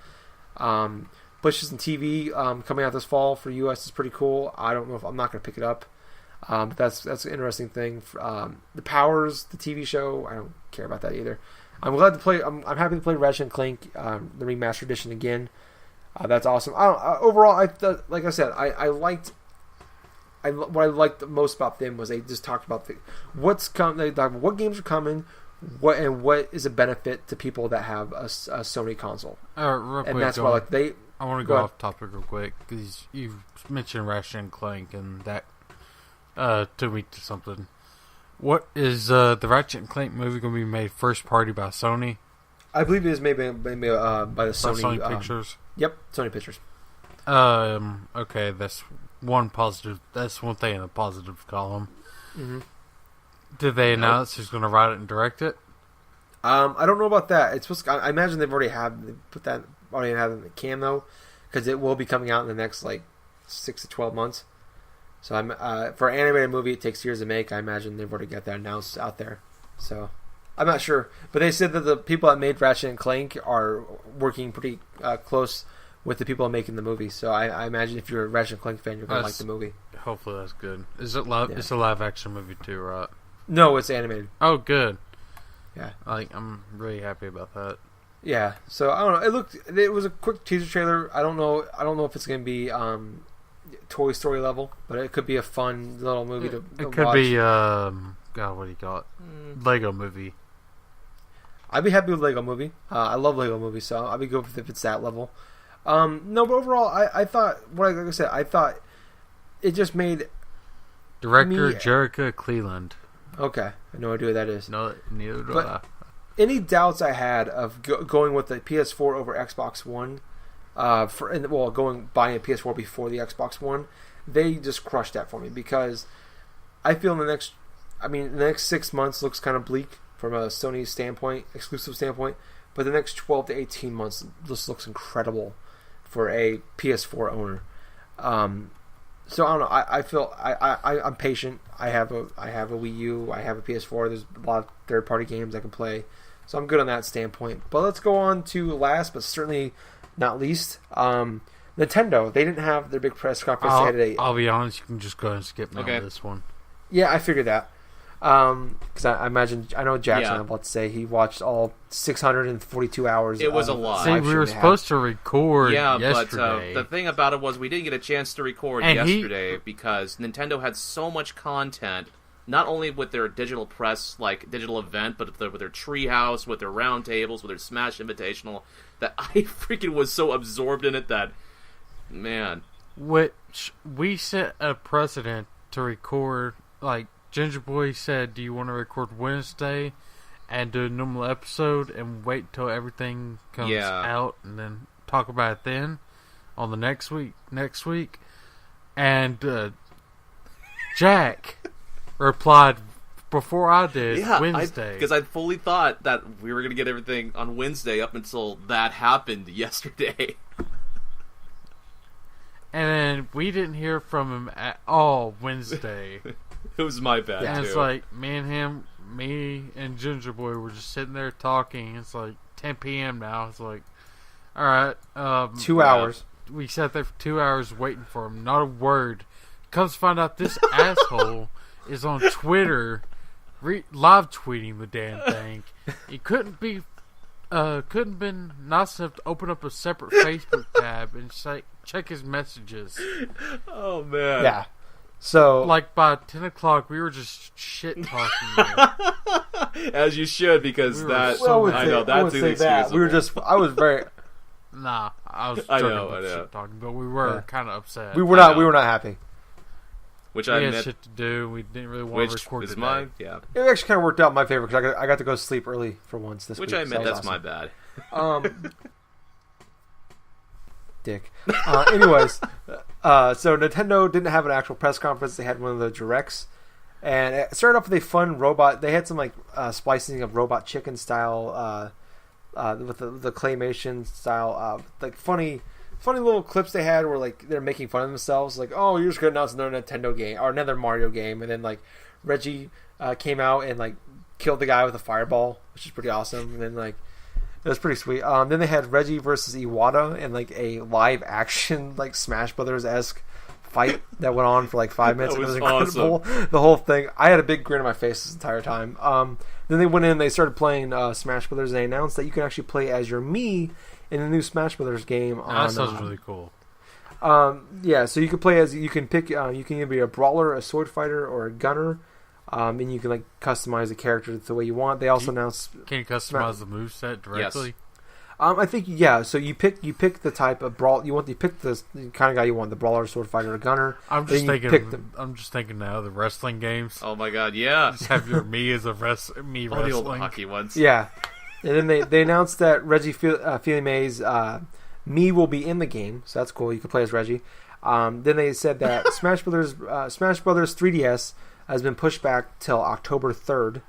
PlayStation TV coming out this fall for US is pretty cool. I don't know if I'm not gonna pick it up. But that's an interesting thing. The Powers, the TV show, I don't care about that either. I'm glad to play. I'm happy to play Ratchet and Clank, the remastered edition again. That's awesome. Overall, like I said, I liked. What I liked the most about them was they just talked about what's coming. They talked about what games are coming, what is a benefit to people that have a Sony console. Real quick, that's why I want to go off topic real quick because you mentioned Ratchet and Clank and that. Took me to something. What is the Ratchet and Clank movie going to be made first party by Sony? I believe it is maybe by the Sony Pictures. Yep, Sony Pictures. Okay, that's one positive. That's one thing in the positive column. Mm-hmm. Did they announce who's going to write it and direct it? I don't know about that. It's supposed to, I imagine they've already have it in the can though, because it will be coming out in the next like 6 to 12 months. So for an animated movie, it takes years to make. I imagine they've already got that announced out there. So I'm not sure, but they said that the people that made Ratchet and Clank are working pretty close with the people making the movie. So I imagine if you're a Ratchet and Clank fan, you're gonna like the movie. Hopefully that's good. Is it live? Yeah. It's a live action movie too, right? No, it's animated. Oh, good. Yeah, I'm really happy about that. Yeah. So I don't know. It was a quick teaser trailer. I don't know if it's gonna be Toy Story level, but it could be a fun little movie to watch. It could be God, what do you got? Lego movie. I'd be happy with Lego movie. I love Lego movies, so I'd be good if it's that level. No, but overall, I thought, like I said, I thought it just made director Jerica Cleland. Okay, I have no idea what that is. No, neither do I. Any doubts I had of going with the PS4 over Xbox One, buying a PS4 before the Xbox One, they just crushed that for me because I feel the next 6 months looks kind of bleak from a Sony standpoint, exclusive standpoint, but the next 12 to 18 months just looks incredible for a PS4 owner. So I don't know. I feel I'm patient. I have a Wii U. I have a PS4. There's a lot of third-party games I can play. So I'm good on that standpoint. But let's go on to last, but certainly not least. Nintendo. They didn't have their big press conference. I'll be honest. You can just go ahead and skip me on this one. Yeah, I figured that. Because I imagine, I know Jackson, I'm about to say, he watched all 642 hours. It was a lot. See, we were supposed to record yesterday. But the thing about it was we didn't get a chance to record yesterday because Nintendo had so much content, not only with their digital press, like digital event, but with their treehouse, with their roundtables, with their Smash Invitational, that I freaking was so absorbed in it that, man. Which, we set a precedent to record, like, Gingerboy said, do you want to record Wednesday and do a normal episode and wait till everything comes out and then talk about it then on the next week? And Jack replied before I did, Wednesday. Because I fully thought that we were going to get everything on Wednesday up until that happened yesterday. And then we didn't hear from him at all Wednesday. It was my bad, and too. It's like, me and Gingerboy were just sitting there talking. It's like 10 p.m. now. It's like, alright. 2 hours. We sat there for 2 hours waiting for him. Not a word. Comes to find out this asshole is on Twitter live tweeting the damn thing. He couldn't been nice enough to open up a separate Facebook tab and check his messages. Oh, man. Yeah. So, like, by 10 o'clock, we were just shit-talking. As you should, because I was very... Nah, I was I joking know. about shit-talking, but we were kind of upset. We were not happy. Which we I had admit, shit to do. We didn't really want to record today. It actually kind of worked out in my favor, because I got to go to sleep early for once this week. Which I admit, that's awesome. my bad. Dick. Anyways, so Nintendo didn't have an actual press conference. They had one of the directs, and it started off with a fun robot. They had some like splicing of Robot Chicken style, with the claymation style, like funny little clips they had where like they're making fun of themselves. Like, oh, you're just gonna announce another Nintendo game or another Mario game, and then like Reggie came out and like killed the guy with a fireball, which is pretty awesome. And then like. It was pretty sweet. Then they had Reggie versus Iwata in like a live action like Smash Brothers-esque fight that went on for like 5 minutes. It was incredible. Awesome. The whole thing. I had a big grin on my face this entire time. Then they went in. They started playing Smash Brothers. They announced that you can actually play as your Mii in the new Smash Brothers game. That sounds really cool. Yeah, so you can play as you can pick. You can either be a brawler, a sword fighter, or a gunner. And you can like customize the character the way you want. They also announced. Can you customize the moveset directly? Yes. I think So you pick the type of brawl you want. You pick the kind of guy you want: the brawler, sword fighter, or gunner. I'm just thinking now the wrestling games. Oh my god, yeah! Just have your me as a wrestling. The old hockey ones. Yeah, and then they announced that Reggie Fils-Aimé's Mii will be in the game, so that's cool. You can play as Reggie. Then they said that Smash Brothers 3DS. Has been pushed back till October 3rd,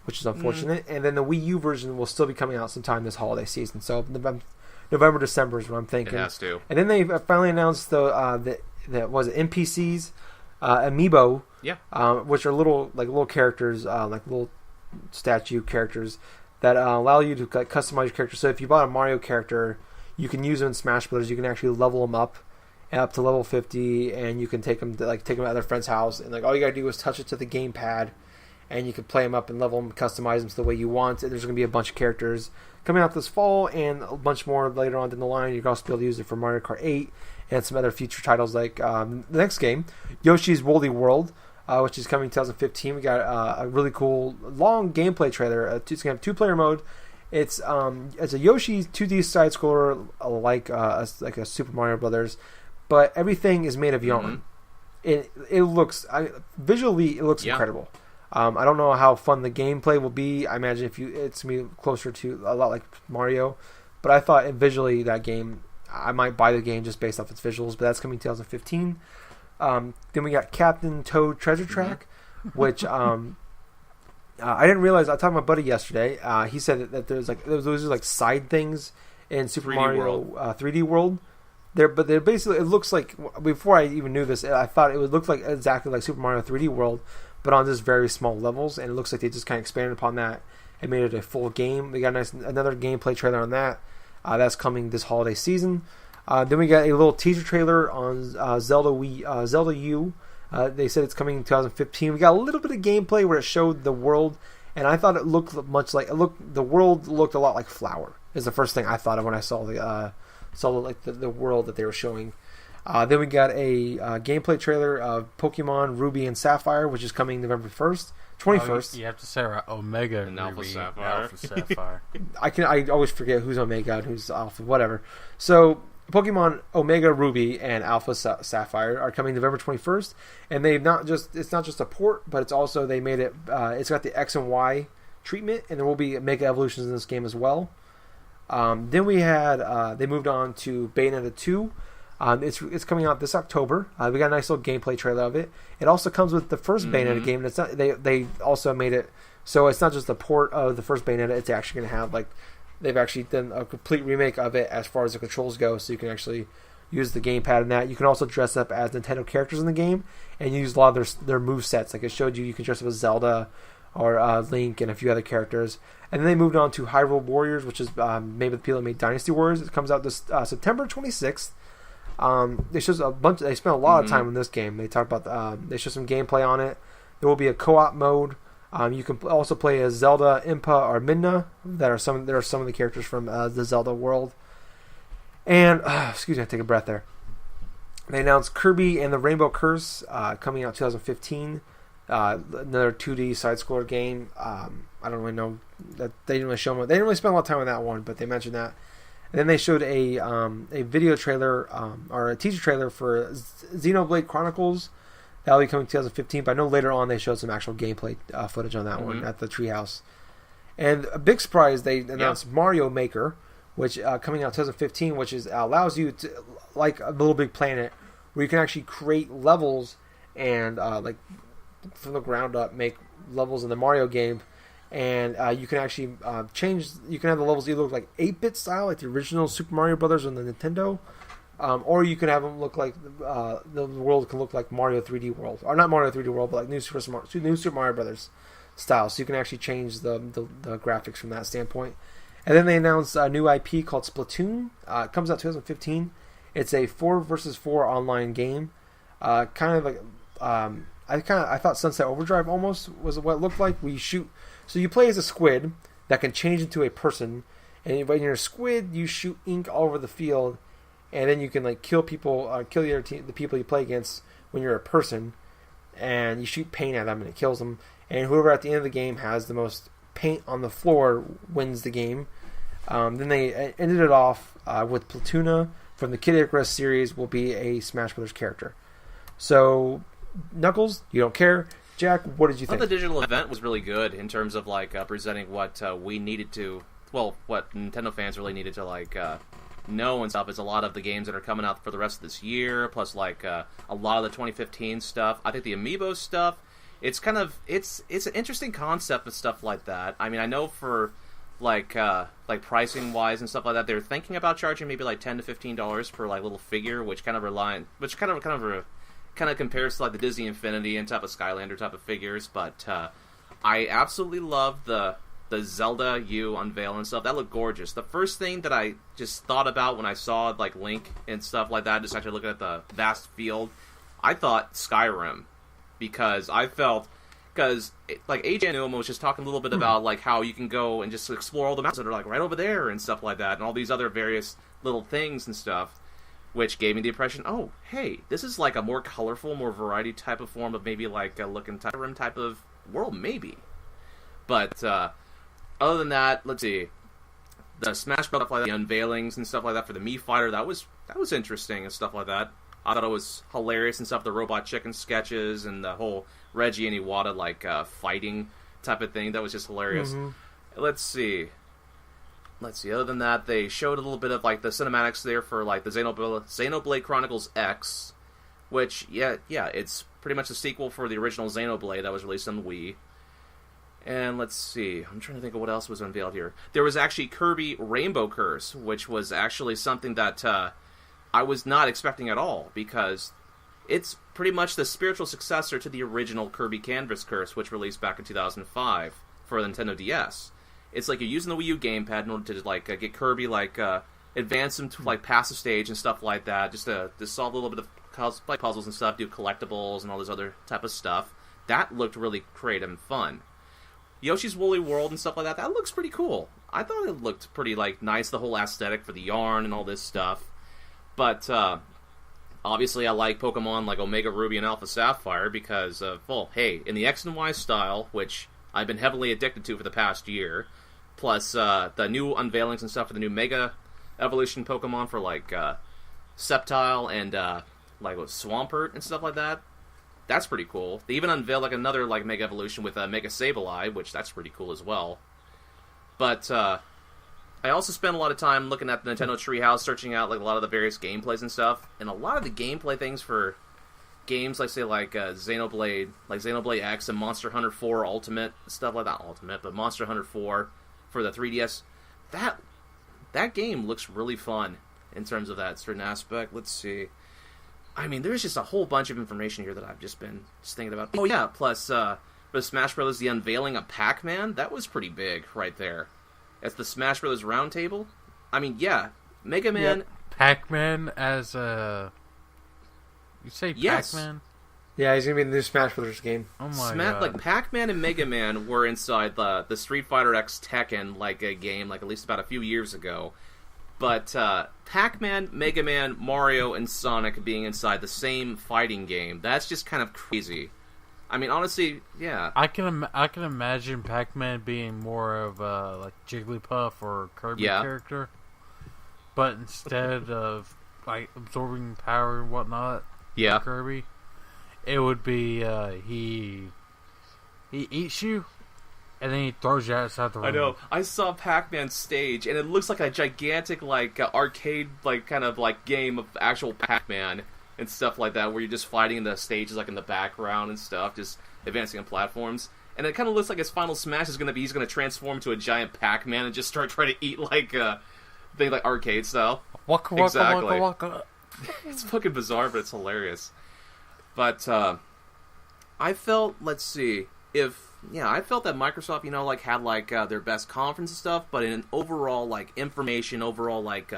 which is unfortunate. And then the Wii U version will still be coming out sometime this holiday season. So November, December is what I'm thinking. It has to. And then they finally announced that was it NPCs, Amiibo, which are little characters, like little statue characters that allow you to customize your character. So if you bought a Mario character, you can use them in Smash Brothers. You can actually level them up to level 50, and you can take them to other friend's house, and like all you gotta do is touch it to the gamepad, and you can play them up and level them, customize them to the way you want. There's gonna be a bunch of characters coming out this fall, and a bunch more later on down the line. You can also be able to use it for Mario Kart 8 and some other future titles like the next game, Yoshi's Woolly World, which is coming in 2015. We got a really cool long gameplay trailer. It's gonna have 2-player mode. It's a Yoshi 2D side scroller like a Super Mario Brothers. But everything is made of yarn. Mm-hmm. It looks visually incredible. I don't know how fun the gameplay will be. I imagine it's gonna be closer to a lot like Mario. But I thought visually that game, I might buy the game just based off its visuals. But that's coming 2015. Then we got Captain Toad Treasure Track, which I didn't realize. I talked to my buddy yesterday. He said that those are like side things in Super 3D Mario World. 3D World. But they're basically, it looks like, before I even knew this, I thought it would look like exactly like Super Mario 3D World, but on just very small levels, and it looks like they just kind of expanded upon that and made it a full game. We got another gameplay trailer on that. That's coming this holiday season. Then we got a little teaser trailer on Zelda U. They said it's coming in 2015. We got a little bit of gameplay where it showed the world, and I thought it looked much like the world looked a lot like Flower. Is the first thing I thought of when I saw the world that they were showing. Then we got a gameplay trailer of Pokemon Ruby and Sapphire, which is coming November 21st. Oh, you have to say right. Omega and Alpha Ruby, Sapphire. Alpha Sapphire. I always forget who's Omega and who's Alpha, whatever. So Pokemon Omega Ruby and Alpha Sapphire are coming November 21st, and it's not just a port, but it's also they made it. It's got the X and Y treatment, and there will be Mega Evolutions in this game as well. Then we had they moved on to Bayonetta 2. It's coming out this October. We got a nice little gameplay trailer of it. It also comes with the first Bayonetta game. And it's not they also made it so it's not just a port of the first Bayonetta. It's actually going to have they've actually done a complete remake of it as far as the controls go. So you can actually use the gamepad in that. You can also dress up as Nintendo characters in the game and use a lot of their move sets. Like it showed you can dress up as Zelda or Link and a few other characters. And then they moved on to Hyrule Warriors, which is made with the people that made Dynasty Warriors. It comes out this September 26th. They spent a lot of time in this game. They talked about they show some gameplay on it. There will be a co-op mode. You can also play as Zelda, Impa, or Midna. There are some of the characters from the Zelda world. And excuse me, I take a breath there. They announced Kirby and the Rainbow Curse coming out 2015. Another 2D side-scroller game. I don't really know that they didn't really show them. They didn't really spend a lot of time on that one, but they mentioned that. And then they showed a video trailer or a teaser trailer for Xenoblade Chronicles. That'll be coming 2015. But I know later on they showed some actual gameplay footage on that one at the Treehouse. And a big surprise, they announced Mario Maker, which coming out 2015, which allows you to, like a Little Big Planet, where you can actually create levels and from the ground up make levels in the Mario game. And you can actually change. You can have the levels either look like 8-bit style, like the original Super Mario Brothers on the Nintendo, or you can have them look like the world can look like Mario 3D World, or not Mario 3D World, but like new Super Mario Brothers style. So you can actually change the graphics from that standpoint. And then they announced a new IP called Splatoon. It comes out 2015. It's a 4 versus 4 online game. I thought Sunset Overdrive almost was what it looked like. So you play as a squid that can change into a person, and when you're a squid, you shoot ink all over the field, and then you can kill people, kill the people you play against when you're a person, and you shoot paint at them and it kills them. And whoever at the end of the game has the most paint on the floor wins the game. Then they ended it off with Platuna from the Kid Icarus series will be a Smash Brothers character. So Knuckles, you don't care. Jack, what did you think? The digital event was really good in terms of presenting what we needed to, what Nintendo fans really needed to know and stuff. Is a lot of the games that are coming out for the rest of this year, plus a lot of the 2015 stuff. I think the Amiibo stuff, it's an interesting concept and stuff like that. I mean, I know for pricing wise and stuff like that, they're thinking about charging maybe $10 to $15 per little figure, which kind of compares to the Disney Infinity and type of Skylander type of figures. But I absolutely love the Zelda U unveil and stuff. That looked gorgeous. The first thing that I just thought about when I saw Link and stuff like that, just actually looking at the vast field, I thought Skyrim, because I felt AJ Numa was just talking a little bit about how you can go and just explore all the mountains that are right over there and stuff like that, and all these other various little things and stuff. Which gave me the impression, oh, hey, this is a more colorful, more variety type of form of maybe a looking type of world, maybe. But other than that, let's see, the Smash Bros. The unveilings and stuff like that for the Mii Fighter, that was interesting and stuff like that. I thought it was hilarious and stuff. The Robot Chicken sketches and the whole Reggie and Iwata fighting type of thing, that was just hilarious. Mm-hmm. Let's see. Other than that, they showed a little bit of the cinematics there for the Xenoblade Chronicles X, which it's pretty much a sequel for the original Xenoblade that was released on the Wii. And let's see, I'm trying to think of what else was unveiled here. There was actually Kirby Rainbow Curse, which was actually something that I was not expecting at all, because it's pretty much the spiritual successor to the original Kirby Canvas Curse, which released back in 2005 for the Nintendo DS. It's like you're using the Wii U gamepad in order to like get Kirby like advance him to like pass the stage and stuff like that, just to solve a little bit of like puzzles and stuff, do collectibles and all this other type of stuff. That looked really creative and fun. Yoshi's Woolly World and stuff like that, that looks pretty cool. I thought it looked pretty like nice, the whole aesthetic for the yarn and all this stuff. But obviously I like Pokemon like Omega Ruby and Alpha Sapphire because well, hey, in the X and Y style, which I've been heavily addicted to for the past year, plus the new unveilings and stuff for the new Mega Evolution Pokemon for like Sceptile and like Swampert and stuff like that. That's pretty cool. They even unveiled like another like Mega Evolution with Mega Sableye, which that's pretty cool as well. But I also spent a lot of time looking at the Nintendo Treehouse, searching out like a lot of the various gameplays and stuff. And a lot of the gameplay things for games like say like Xenoblade X and Monster Hunter 4 Ultimate, stuff like that. Ultimate, but Monster Hunter 4 for the 3DS. That game looks really fun in terms of that certain aspect. Let's see. I mean, there's just a whole bunch of information here that I've just been thinking about. Oh yeah, plus for Smash Bros. The unveiling of Pac-Man, that was pretty big right there. That's the Smash Bros. Roundtable. I mean, yeah, Mega Man. Yep. Pac-Man as a... You say Yes. Pac-Man? Yeah, he's gonna be in the new Smash Brothers game. Oh my god. Like Pac-Man and Mega Man were inside the Street Fighter X Tekken like a game, like at least about a few years ago. But Pac-Man, Mega Man, Mario, and Sonic being inside the same fighting game, that's just kind of crazy. I mean, honestly, yeah. I can imagine Pac-Man being more of a like Jigglypuff or Kirby character, but instead of like absorbing power and whatnot, Yeah. Kirby, it would be he eats you and then he throws you outside the room. I know. I saw Pac-Man stage, and it looks like a gigantic, like, arcade, like, kind of, like, game of actual Pac-Man and stuff like that, where you're just fighting in the stages, like, in the background and stuff, just advancing on platforms. And it kind of looks like his final smash is going to be, he's going to transform into a giant Pac-Man and just start trying to eat, like, thing like arcade style. Waka waka Exactly. waka waka. It's fucking bizarre, but it's hilarious. But, I felt, let's see, I felt that Microsoft, like, had, like, their best conference and stuff, but in overall, like, information, like,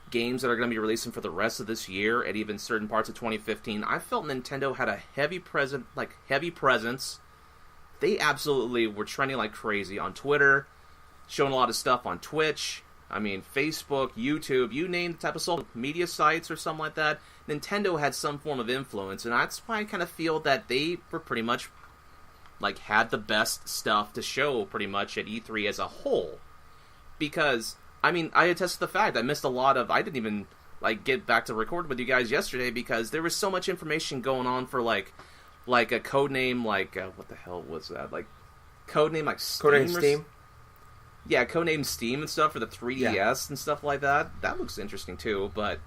games that are going to be releasing for the rest of this year, and even certain parts of 2015, I felt Nintendo had a heavy presence. They absolutely were trending like crazy on Twitter, showing a lot of stuff on Twitch, I mean, Facebook, YouTube, you name the type of social media sites or something like that, Nintendo had some form of influence, and that's why I kind of feel that they were pretty much like had the best stuff to show pretty much at E3 as a whole. Because, I mean, I attest to the fact I missed a lot of... I didn't even, like, get back to record with you guys yesterday because there was so much information going on for, like a codename, like, what the hell was that? Like, codename, like, Steam? Codename Steam? Yeah, codename Steam and stuff for the 3DS and stuff like that. That looks interesting, too. But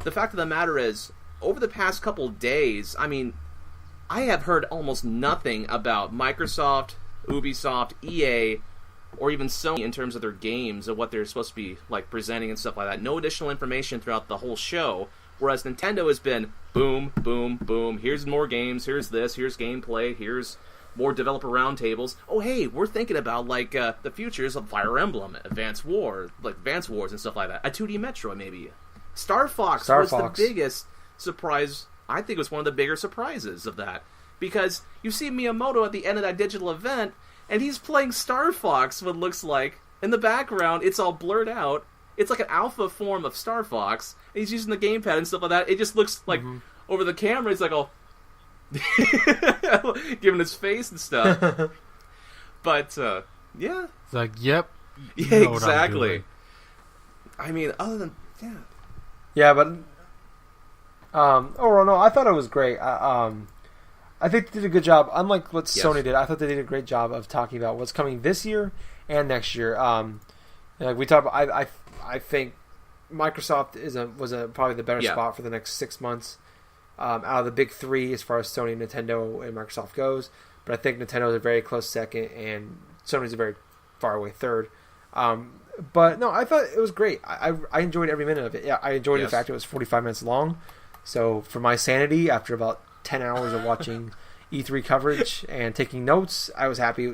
the fact of the matter is, over the past couple days, I mean... I have heard almost nothing about Microsoft, Ubisoft, EA, or even Sony in terms of their games and what they're supposed to be like presenting and stuff like that. No additional information throughout the whole show, whereas Nintendo has been boom, boom, boom, here's more games, here's this, here's gameplay, here's more developer roundtables. Oh hey, we're thinking about like the futures of Fire Emblem, Advance Wars and stuff like that. A 2D Metroid maybe. Star Fox was the biggest surprise. I think it was one of the bigger surprises of that. Because you see Miyamoto at the end of that digital event, and he's playing Star Fox, what looks like. In the background, it's all blurred out. It's like an alpha form of Star Fox. And he's using the gamepad and stuff like that. It just looks like, over the camera, he's like, oh... giving his face and stuff. But, yeah. It's like, yep. Yeah, exactly. I mean, other than... Yeah. Yeah, but... overall, no, I thought it was great. I think they did a good job. Unlike what Sony did, I thought they did a great job of talking about what's coming this year and next year. Like we talked about, I think Microsoft was probably the better spot for the next 6 months out of the big three as far as Sony, Nintendo, and Microsoft goes. But I think Nintendo is a very close second, and Sony's a very far away third. But no, I thought it was great. I enjoyed every minute of it. Yeah, I enjoyed the fact it was 45 minutes long. So for my sanity, after about 10 hours of watching E3 coverage and taking notes, I was happy.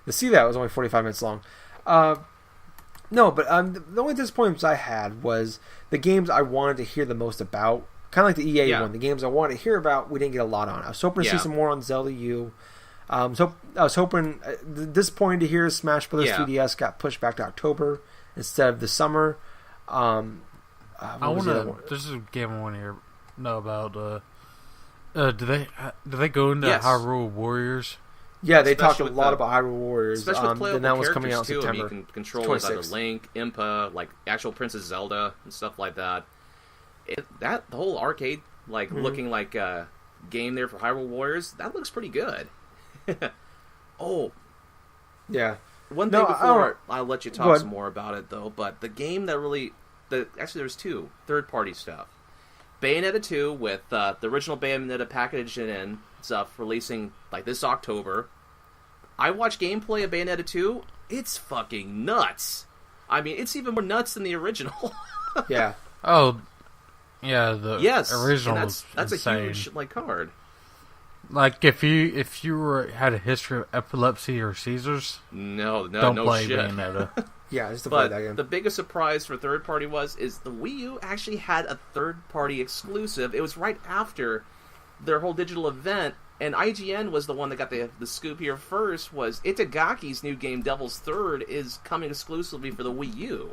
to see that was only 45 minutes long. No, but the only disappointments I had was the games I wanted to hear the most about. Kind of like the EA one. The games I wanted to hear about, we didn't get a lot on. I was hoping to see some more on Zelda U. So I was hoping, disappointed to hear Smash Bros. 3DS got pushed back to October instead of the summer. I want to. There's a game I want to know about. Do they go into Hyrule Warriors? Yeah, they talked a lot about Hyrule Warriors. Especially with playable that was characters coming out in too. September. I mean, you can control either Link, Impa, like actual Princess Zelda and stuff like that. The whole arcade looking like game there for Hyrule Warriors, that looks pretty good. Oh, yeah. One thing before I'll let you talk some more about it though, but the game that really, actually there's two third-party stuff. Bayonetta 2 with the original Bayonetta packaged in stuff releasing like this October. I watched gameplay of Bayonetta 2. It's fucking nuts. I mean, it's even more nuts than the original. Yeah. Oh, yeah. The original. And that's insane. a huge card. Like if you had a history of epilepsy or seizures, don't play shit. Bayonetta. Yeah, just to play that game. The biggest surprise for third party is the Wii U actually had a third party exclusive. It was right after their whole digital event, and IGN was the one that got the scoop here first. Was Itagaki's new game Devil's Third is coming exclusively for the Wii U.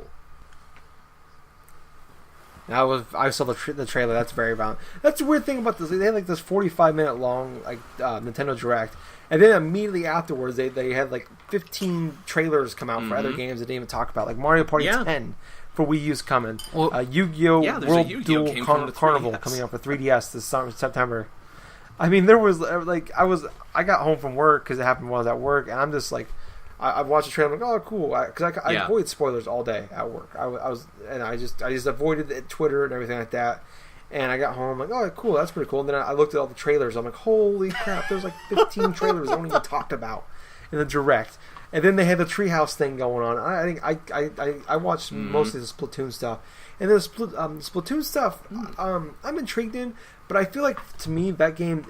I saw the trailer. That's very violent. That's the weird thing about this. They had like this 45-minute long Nintendo Direct, and then immediately afterwards they had like 15 trailers come out for other games they didn't even talk about, like Mario Party 10 for Wii U's coming. Well, Yu-Gi-Oh! World Duel Carnival coming out for 3DS this September. I mean, there was I got home from work because it happened while I was at work, and I'm just like. I watched the trailer. I'm like, oh, cool, because I avoid spoilers all day at work. I just avoided Twitter and everything like that. And I got home, like, oh, cool, that's pretty cool. And then I looked at all the trailers. I'm like, holy crap, there's like 15 trailers I don't even talked about in the Direct. And then they had the Treehouse thing going on. I think I watched mostly the Splatoon stuff. And the Splatoon stuff, I'm intrigued in, but I feel like to me that game.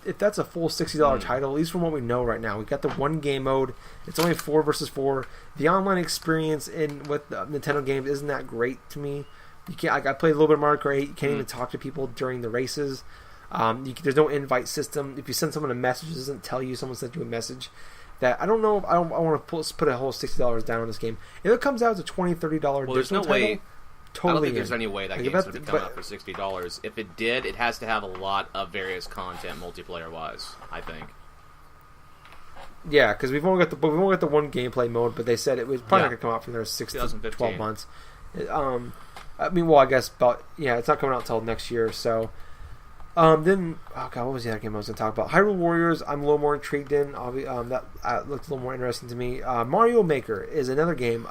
If that's a full $60 title, at least from what we know right now, we got the one game mode. It's only 4 versus 4. The online experience with Nintendo games isn't that great to me. You can't. I played a little bit of Mario Kart 8. You can't even talk to people during the races. There's no invite system. If you send someone a message, it doesn't tell you someone sent you a message. That I don't know. I want to put a whole $60 down on this game. If it comes out as a $20, $30 there's no title, way. Totally I don't think there's any way that game's going to be coming out for $60. If it did, it has to have a lot of various content multiplayer-wise, I think. Yeah, because we've only got the one gameplay mode, but they said it was probably not going to come out for another 6 to 12 months. I mean, well, I guess, but yeah, it's not coming out until next year. So, then, oh god, what was the other game I was going to talk about? Hyrule Warriors. I'm a little more intrigued in. That looked a little more interesting to me. Mario Maker is another game.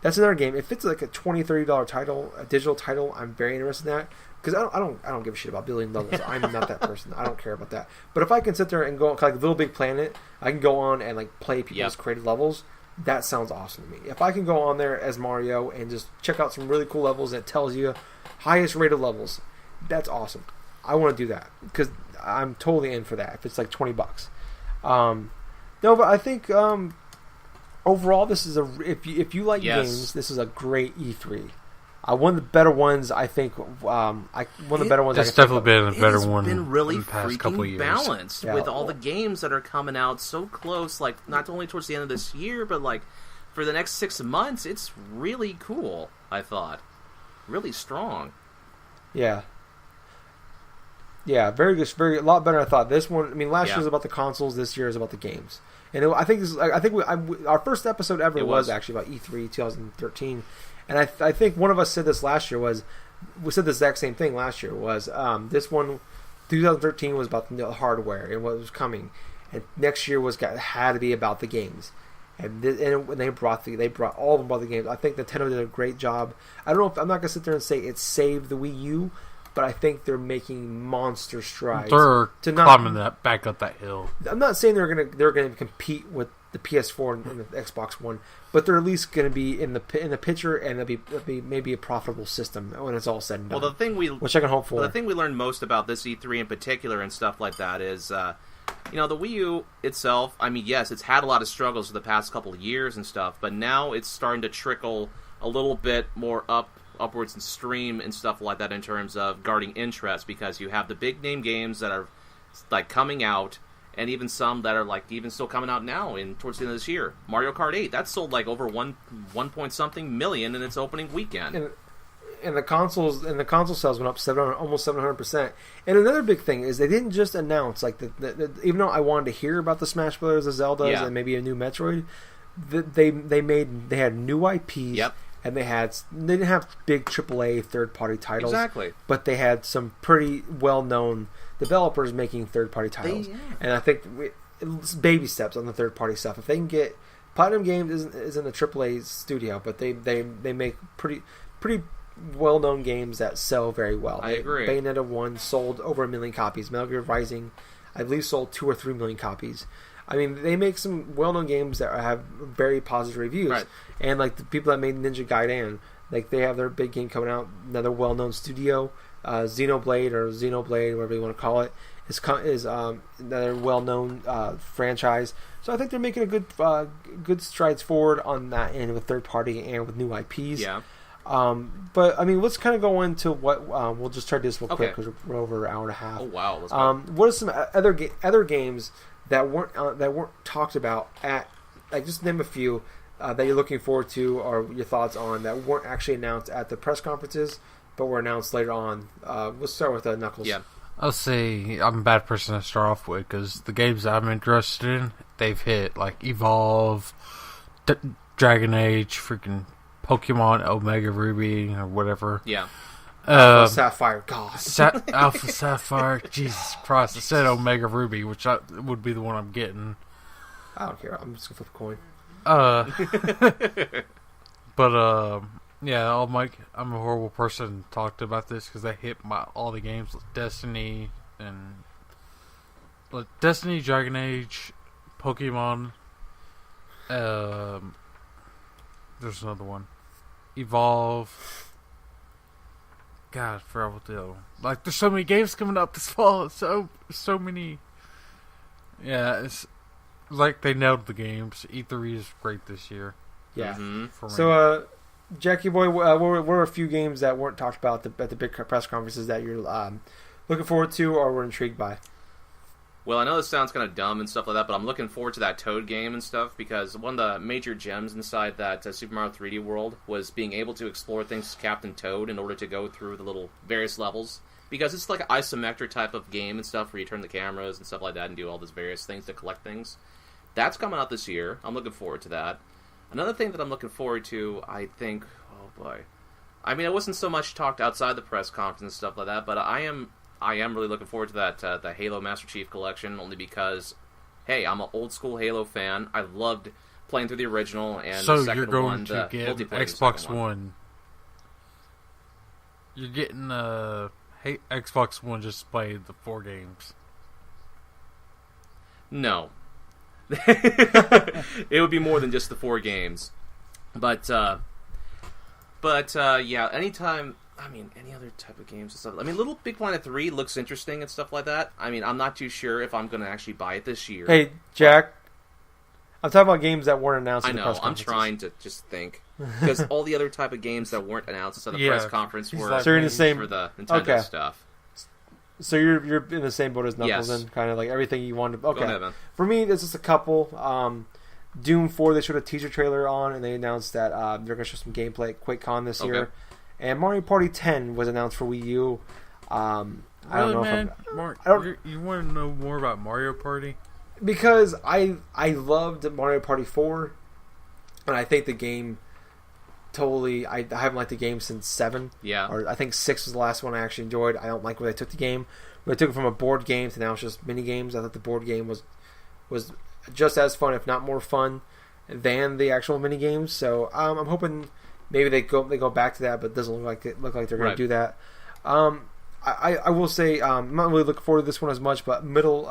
That's another game. If it's like a $20, $30 title, a digital title, I'm very interested in that. Because I don't give a shit about building levels. I'm not that person. I don't care about that. But if I can sit there and go like Little Big Planet, I can go on and like play people's created levels. That sounds awesome to me. If I can go on there as Mario and just check out some really cool levels that tells you highest rated levels, that's awesome. I want to do that because I'm totally in for that. If it's like $20, no, but I think overall this is if you like games, this is a great E3. One of the better ones, I think. It's definitely been a better one. It's been really in the past freaking couple years. balanced with all the games that are coming out so close. Like not only towards the end of this year, but like for the next 6 months. It's really cool. I thought, really strong. Yeah. Yeah, very good. A lot better than I thought. This one, I mean, last year was about the consoles. This year is about the games. And I think our first episode ever was actually about E3 2013. And I think one of us said this last year we said the exact same thing last year this one 2013 was about the hardware and what was coming, and next year had to be about the games, and when they brought all of them about the games. I think Nintendo did a great job. I don't know I'm not gonna sit there and say it saved the Wii U, but I think they're making monster strides. They're climbing back up that hill. I'm not saying they're gonna compete with the PS4 and the Xbox One, but they're at least going to be in the picture, and they'll be maybe a profitable system when it's all said and done. Well, which I can hope for. The thing we learned most about this E3 in particular and stuff like that is the Wii U itself, I mean, yes, it's had a lot of struggles for the past couple of years and stuff, but now it's starting to trickle a little bit more upwards and stream and stuff like that in terms of guarding interest, because you have the big name games that are like coming out, and even some that are like even still coming out now towards the end of this year. Mario Kart 8, that sold like over 1 point something million in its opening weekend. And the console sales went up almost 700%. And another big thing is they didn't just announce like even though I wanted to hear about the Smash Brothers, the Zeldas, and maybe a new Metroid, they had new IPs. Yep. And they didn't have big AAA third-party titles. Exactly. But they had some pretty well-known developers making third-party titles. And I think it's baby steps on the third-party stuff. If they can get... Platinum Games isn't a AAA studio, but they make pretty well-known games that sell very well. I agree. Bayonetta 1 sold over 1 million copies. Metal Gear Rising, I believe, sold 2 or 3 million copies. I mean, they make some well-known games that have very positive reviews. Right. And, like, the people that made Ninja Gaiden, like, they have their big game coming out. Another well-known studio, Xenoblade, whatever you want to call it, is another well-known franchise. So I think they're making a good strides forward on that end with third-party and with new IPs. Yeah. But, I mean, let's kind of go into what... we'll just try to do this real quick Okay. because we're over an hour and a half. Oh, wow. Let's go. What are some other games that weren't talked about at, like, just name a few that you're looking forward to, or your thoughts on, that weren't actually announced at the press conferences but were announced later on. We'll start with Knuckles. Yeah. I'll say I'm a bad person to start off with because the games that I'm interested in, they've hit, like Evolve, Dragon Age, freaking Pokemon Omega Ruby, or whatever. Yeah. Sapphire, God. Alpha Sapphire, Jesus Christ. I said Omega Ruby, which would be the one I'm getting. I don't care. I'm just going to flip a coin. But, yeah, I'm a horrible person to talk to about this because they hit all the games, like Destiny, Dragon Age, Pokemon, there's another one, Evolve. God, I forgot what the other one. Like, there's so many games coming up this fall. So many. Yeah, it's like they nailed the games. E3 is great this year. Yeah. Mm-hmm. For me. So, Jackie Boy, what were a few games that weren't talked about at the big press conferences that you're looking forward to or were intrigued by? Well, I know this sounds kind of dumb and stuff like that, but I'm looking forward to that Toad game and stuff, because one of the major gems inside that Super Mario 3D World was being able to explore things as Captain Toad in order to go through the little various levels, because it's like an isometric type of game and stuff where you turn the cameras and stuff like that and do all those various things to collect things. That's coming out this year. I'm looking forward to that. Another thing that I'm looking forward to, I think, oh boy. I mean, it wasn't so much talked outside the press conference and stuff like that, but I am really looking forward to that the Halo Master Chief Collection, only because, hey, I'm an old school Halo fan. I loved playing through the original and so the second you're going one, to the get multiplayer Xbox second One. You're getting Xbox One just to play the 4 games. No. It would be more than just the 4 games. But yeah, anytime... I mean, any other type of games and stuff. I mean, Little Big Planet 3 looks interesting and stuff like that. I mean, I'm not too sure if I'm going to actually buy it this year. Hey, Jack, I'm talking about games that weren't announced I at the know, press I'm conferences. trying to just think. Because all the other type of games that weren't announced at the press conference were like- So you're in the same... for the Nintendo stuff. So you're in the same boat as Knuckles, Yes. and kind of like everything you wanted. Okay. Go ahead, man. For me, there's just a couple. Doom 4, they showed a teaser trailer on, and they announced that they're going to show some gameplay at QuakeCon this year. And Mario Party 10 was announced for Wii U. I don't know man? if You want to know more about Mario Party? because I loved Mario Party 4, and I think the game totally... I haven't liked the game since 7. Yeah. Or I think 6 was the last one I actually enjoyed. I don't like where they took the game. When they took it from a board game to now it's just mini games, I thought the board game was just as fun, if not more fun, than the actual mini games. So I'm hoping maybe they go back to that, but it doesn't look like they're going to do that. I will say I'm not really looking forward to this one as much, but Middle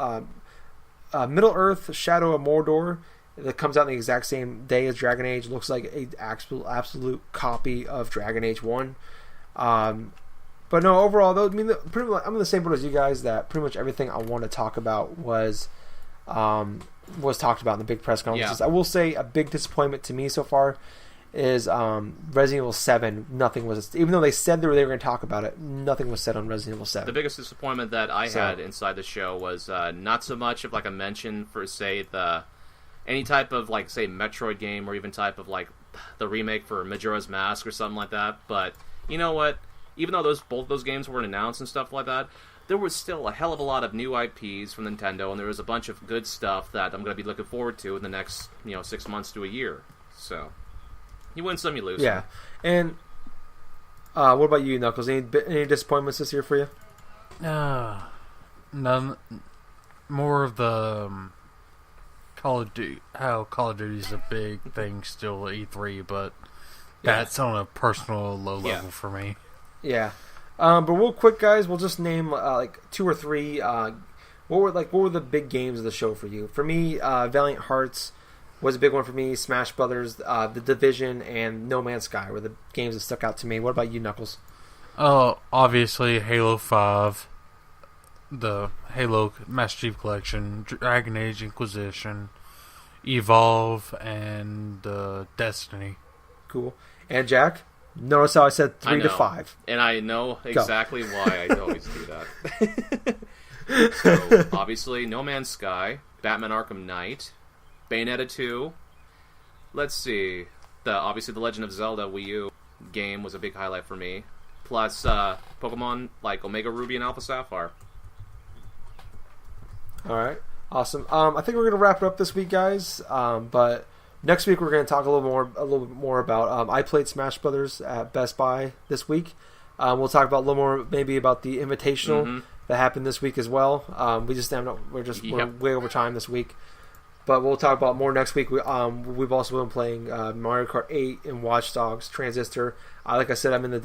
Earth: Shadow of Mordor, that comes out on the exact same day as Dragon Age, looks like an absolute copy of Dragon Age 1. But no, overall though, I mean, pretty much, I'm in the same boat as you guys. That pretty much everything I want to talk about was was talked about in the big press conferences. Yeah. I will say a big disappointment to me so far is Resident Evil 7. Nothing was, even though they said they were going to talk about it, nothing was said on Resident Evil 7. The biggest disappointment that I had inside the show was not so much of like a mention for, say, any type of like, say, Metroid game, or even type of like the remake for Majora's Mask or something like that. But you know what? Even though both those games weren't announced and stuff like that, there was still a hell of a lot of new IPs from Nintendo, and there was a bunch of good stuff that I'm going to be looking forward to in the next 6 months to a year. So you win some, you lose. Yeah. And what about you, Knuckles? Any disappointments this year for you? None. More of the Call of Duty. How Call of Duty is a big thing still at E3, but that's on a personal low level for me. Yeah. But real quick, guys, we'll just name like 2 or 3. What were the big games of the show for you? For me, Valiant Hearts was a big one for me. Smash Brothers, The Division, and No Man's Sky were the games that stuck out to me. What about you, Knuckles? Obviously Halo 5, the Halo Master Chief Collection, Dragon Age Inquisition, Evolve, and Destiny. Cool. And Jack? Notice how I said 3 to 5. And I know exactly why I always do that. So, obviously, No Man's Sky, Batman Arkham Knight, Bayonetta 2. Let's see. Obviously, the Legend of Zelda Wii U game was a big highlight for me. Plus, Pokemon like Omega Ruby and Alpha Sapphire. Alright. Awesome. I think we're going to wrap it up this week, guys. But next week we're going to talk a little bit more about. I played Smash Brothers at Best Buy this week. We'll talk about a little more maybe about the Invitational that happened this week as well. We're way over time this week, but we'll talk about more next week. We've also been playing Mario Kart 8 and Watch Dogs Transistor. Like I said, I'm in the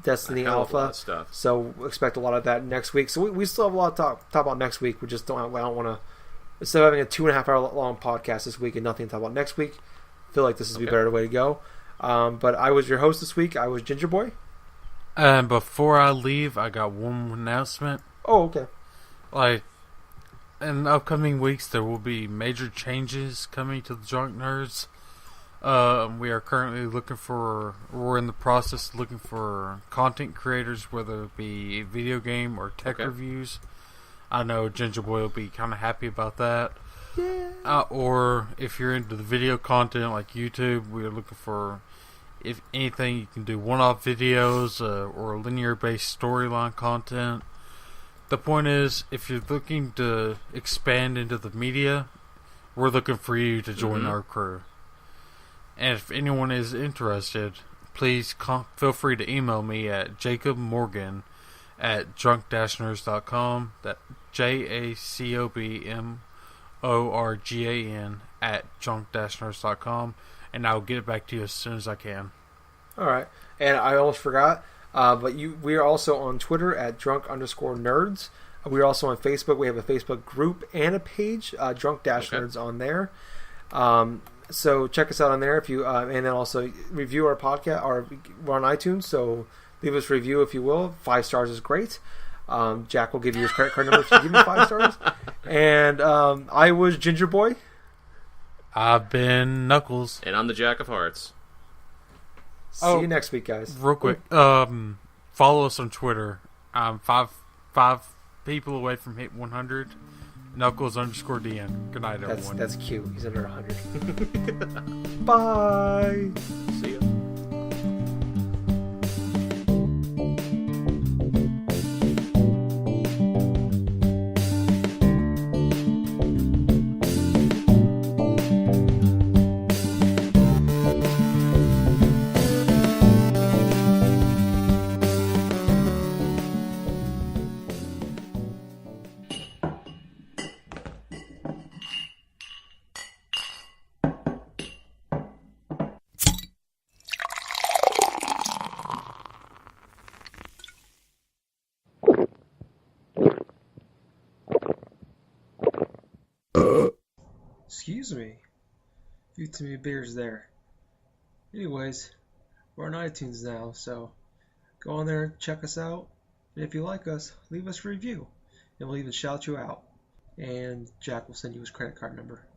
Destiny Alpha, so expect a lot of that next week. So we still have a lot to talk about next week. We just don't want to. Instead of having a 2.5 hour long podcast this week and nothing to talk about next week, I feel like this is the better way to go. But I was your host this week. I was Gingerboy. And before I leave, I got one announcement. Oh, okay. Like, in upcoming weeks, there will be major changes coming to the Drunk Nerds. We are currently we're in the process of looking for content creators, whether it be video game or tech reviews. I know Gingerboy will be kind of happy about that. Yeah. Or if you're into the video content like YouTube, we're looking for, if anything, you can do one-off videos or linear-based storyline content. The point is, if you're looking to expand into the media, we're looking for you to join our crew. And if anyone is interested, please feel free to email me at jacobmorgan@drunk-nerds.com. That JACOBMORGAN @drunk-nerds.com, and I'll get it back to you as soon as I can. All right. And I almost forgot, but we are also on Twitter at drunk_nerds. We are also on Facebook. We have a Facebook group and a page, drunk-nerds on there. So check us out on there if you, and then also review our podcast. We're on iTunes, so leave us a review if you will. 5 stars is great. Jack will give you his credit card number if you give me 5 stars. And I was Gingerboy. I've been Knuckles. And I'm the Jack of Hearts. See you next week, guys. Real quick, follow us on Twitter. I'm five people away from hit 100. Knuckles_DN. Good night, everyone. That's cute. He's under 100. Bye. See ya. Excuse me. You too many beers there. Anyways, we're on iTunes now, so go on there, check us out, and if you like us, leave us a review, and we'll even shout you out. and Jack will send you his credit card number.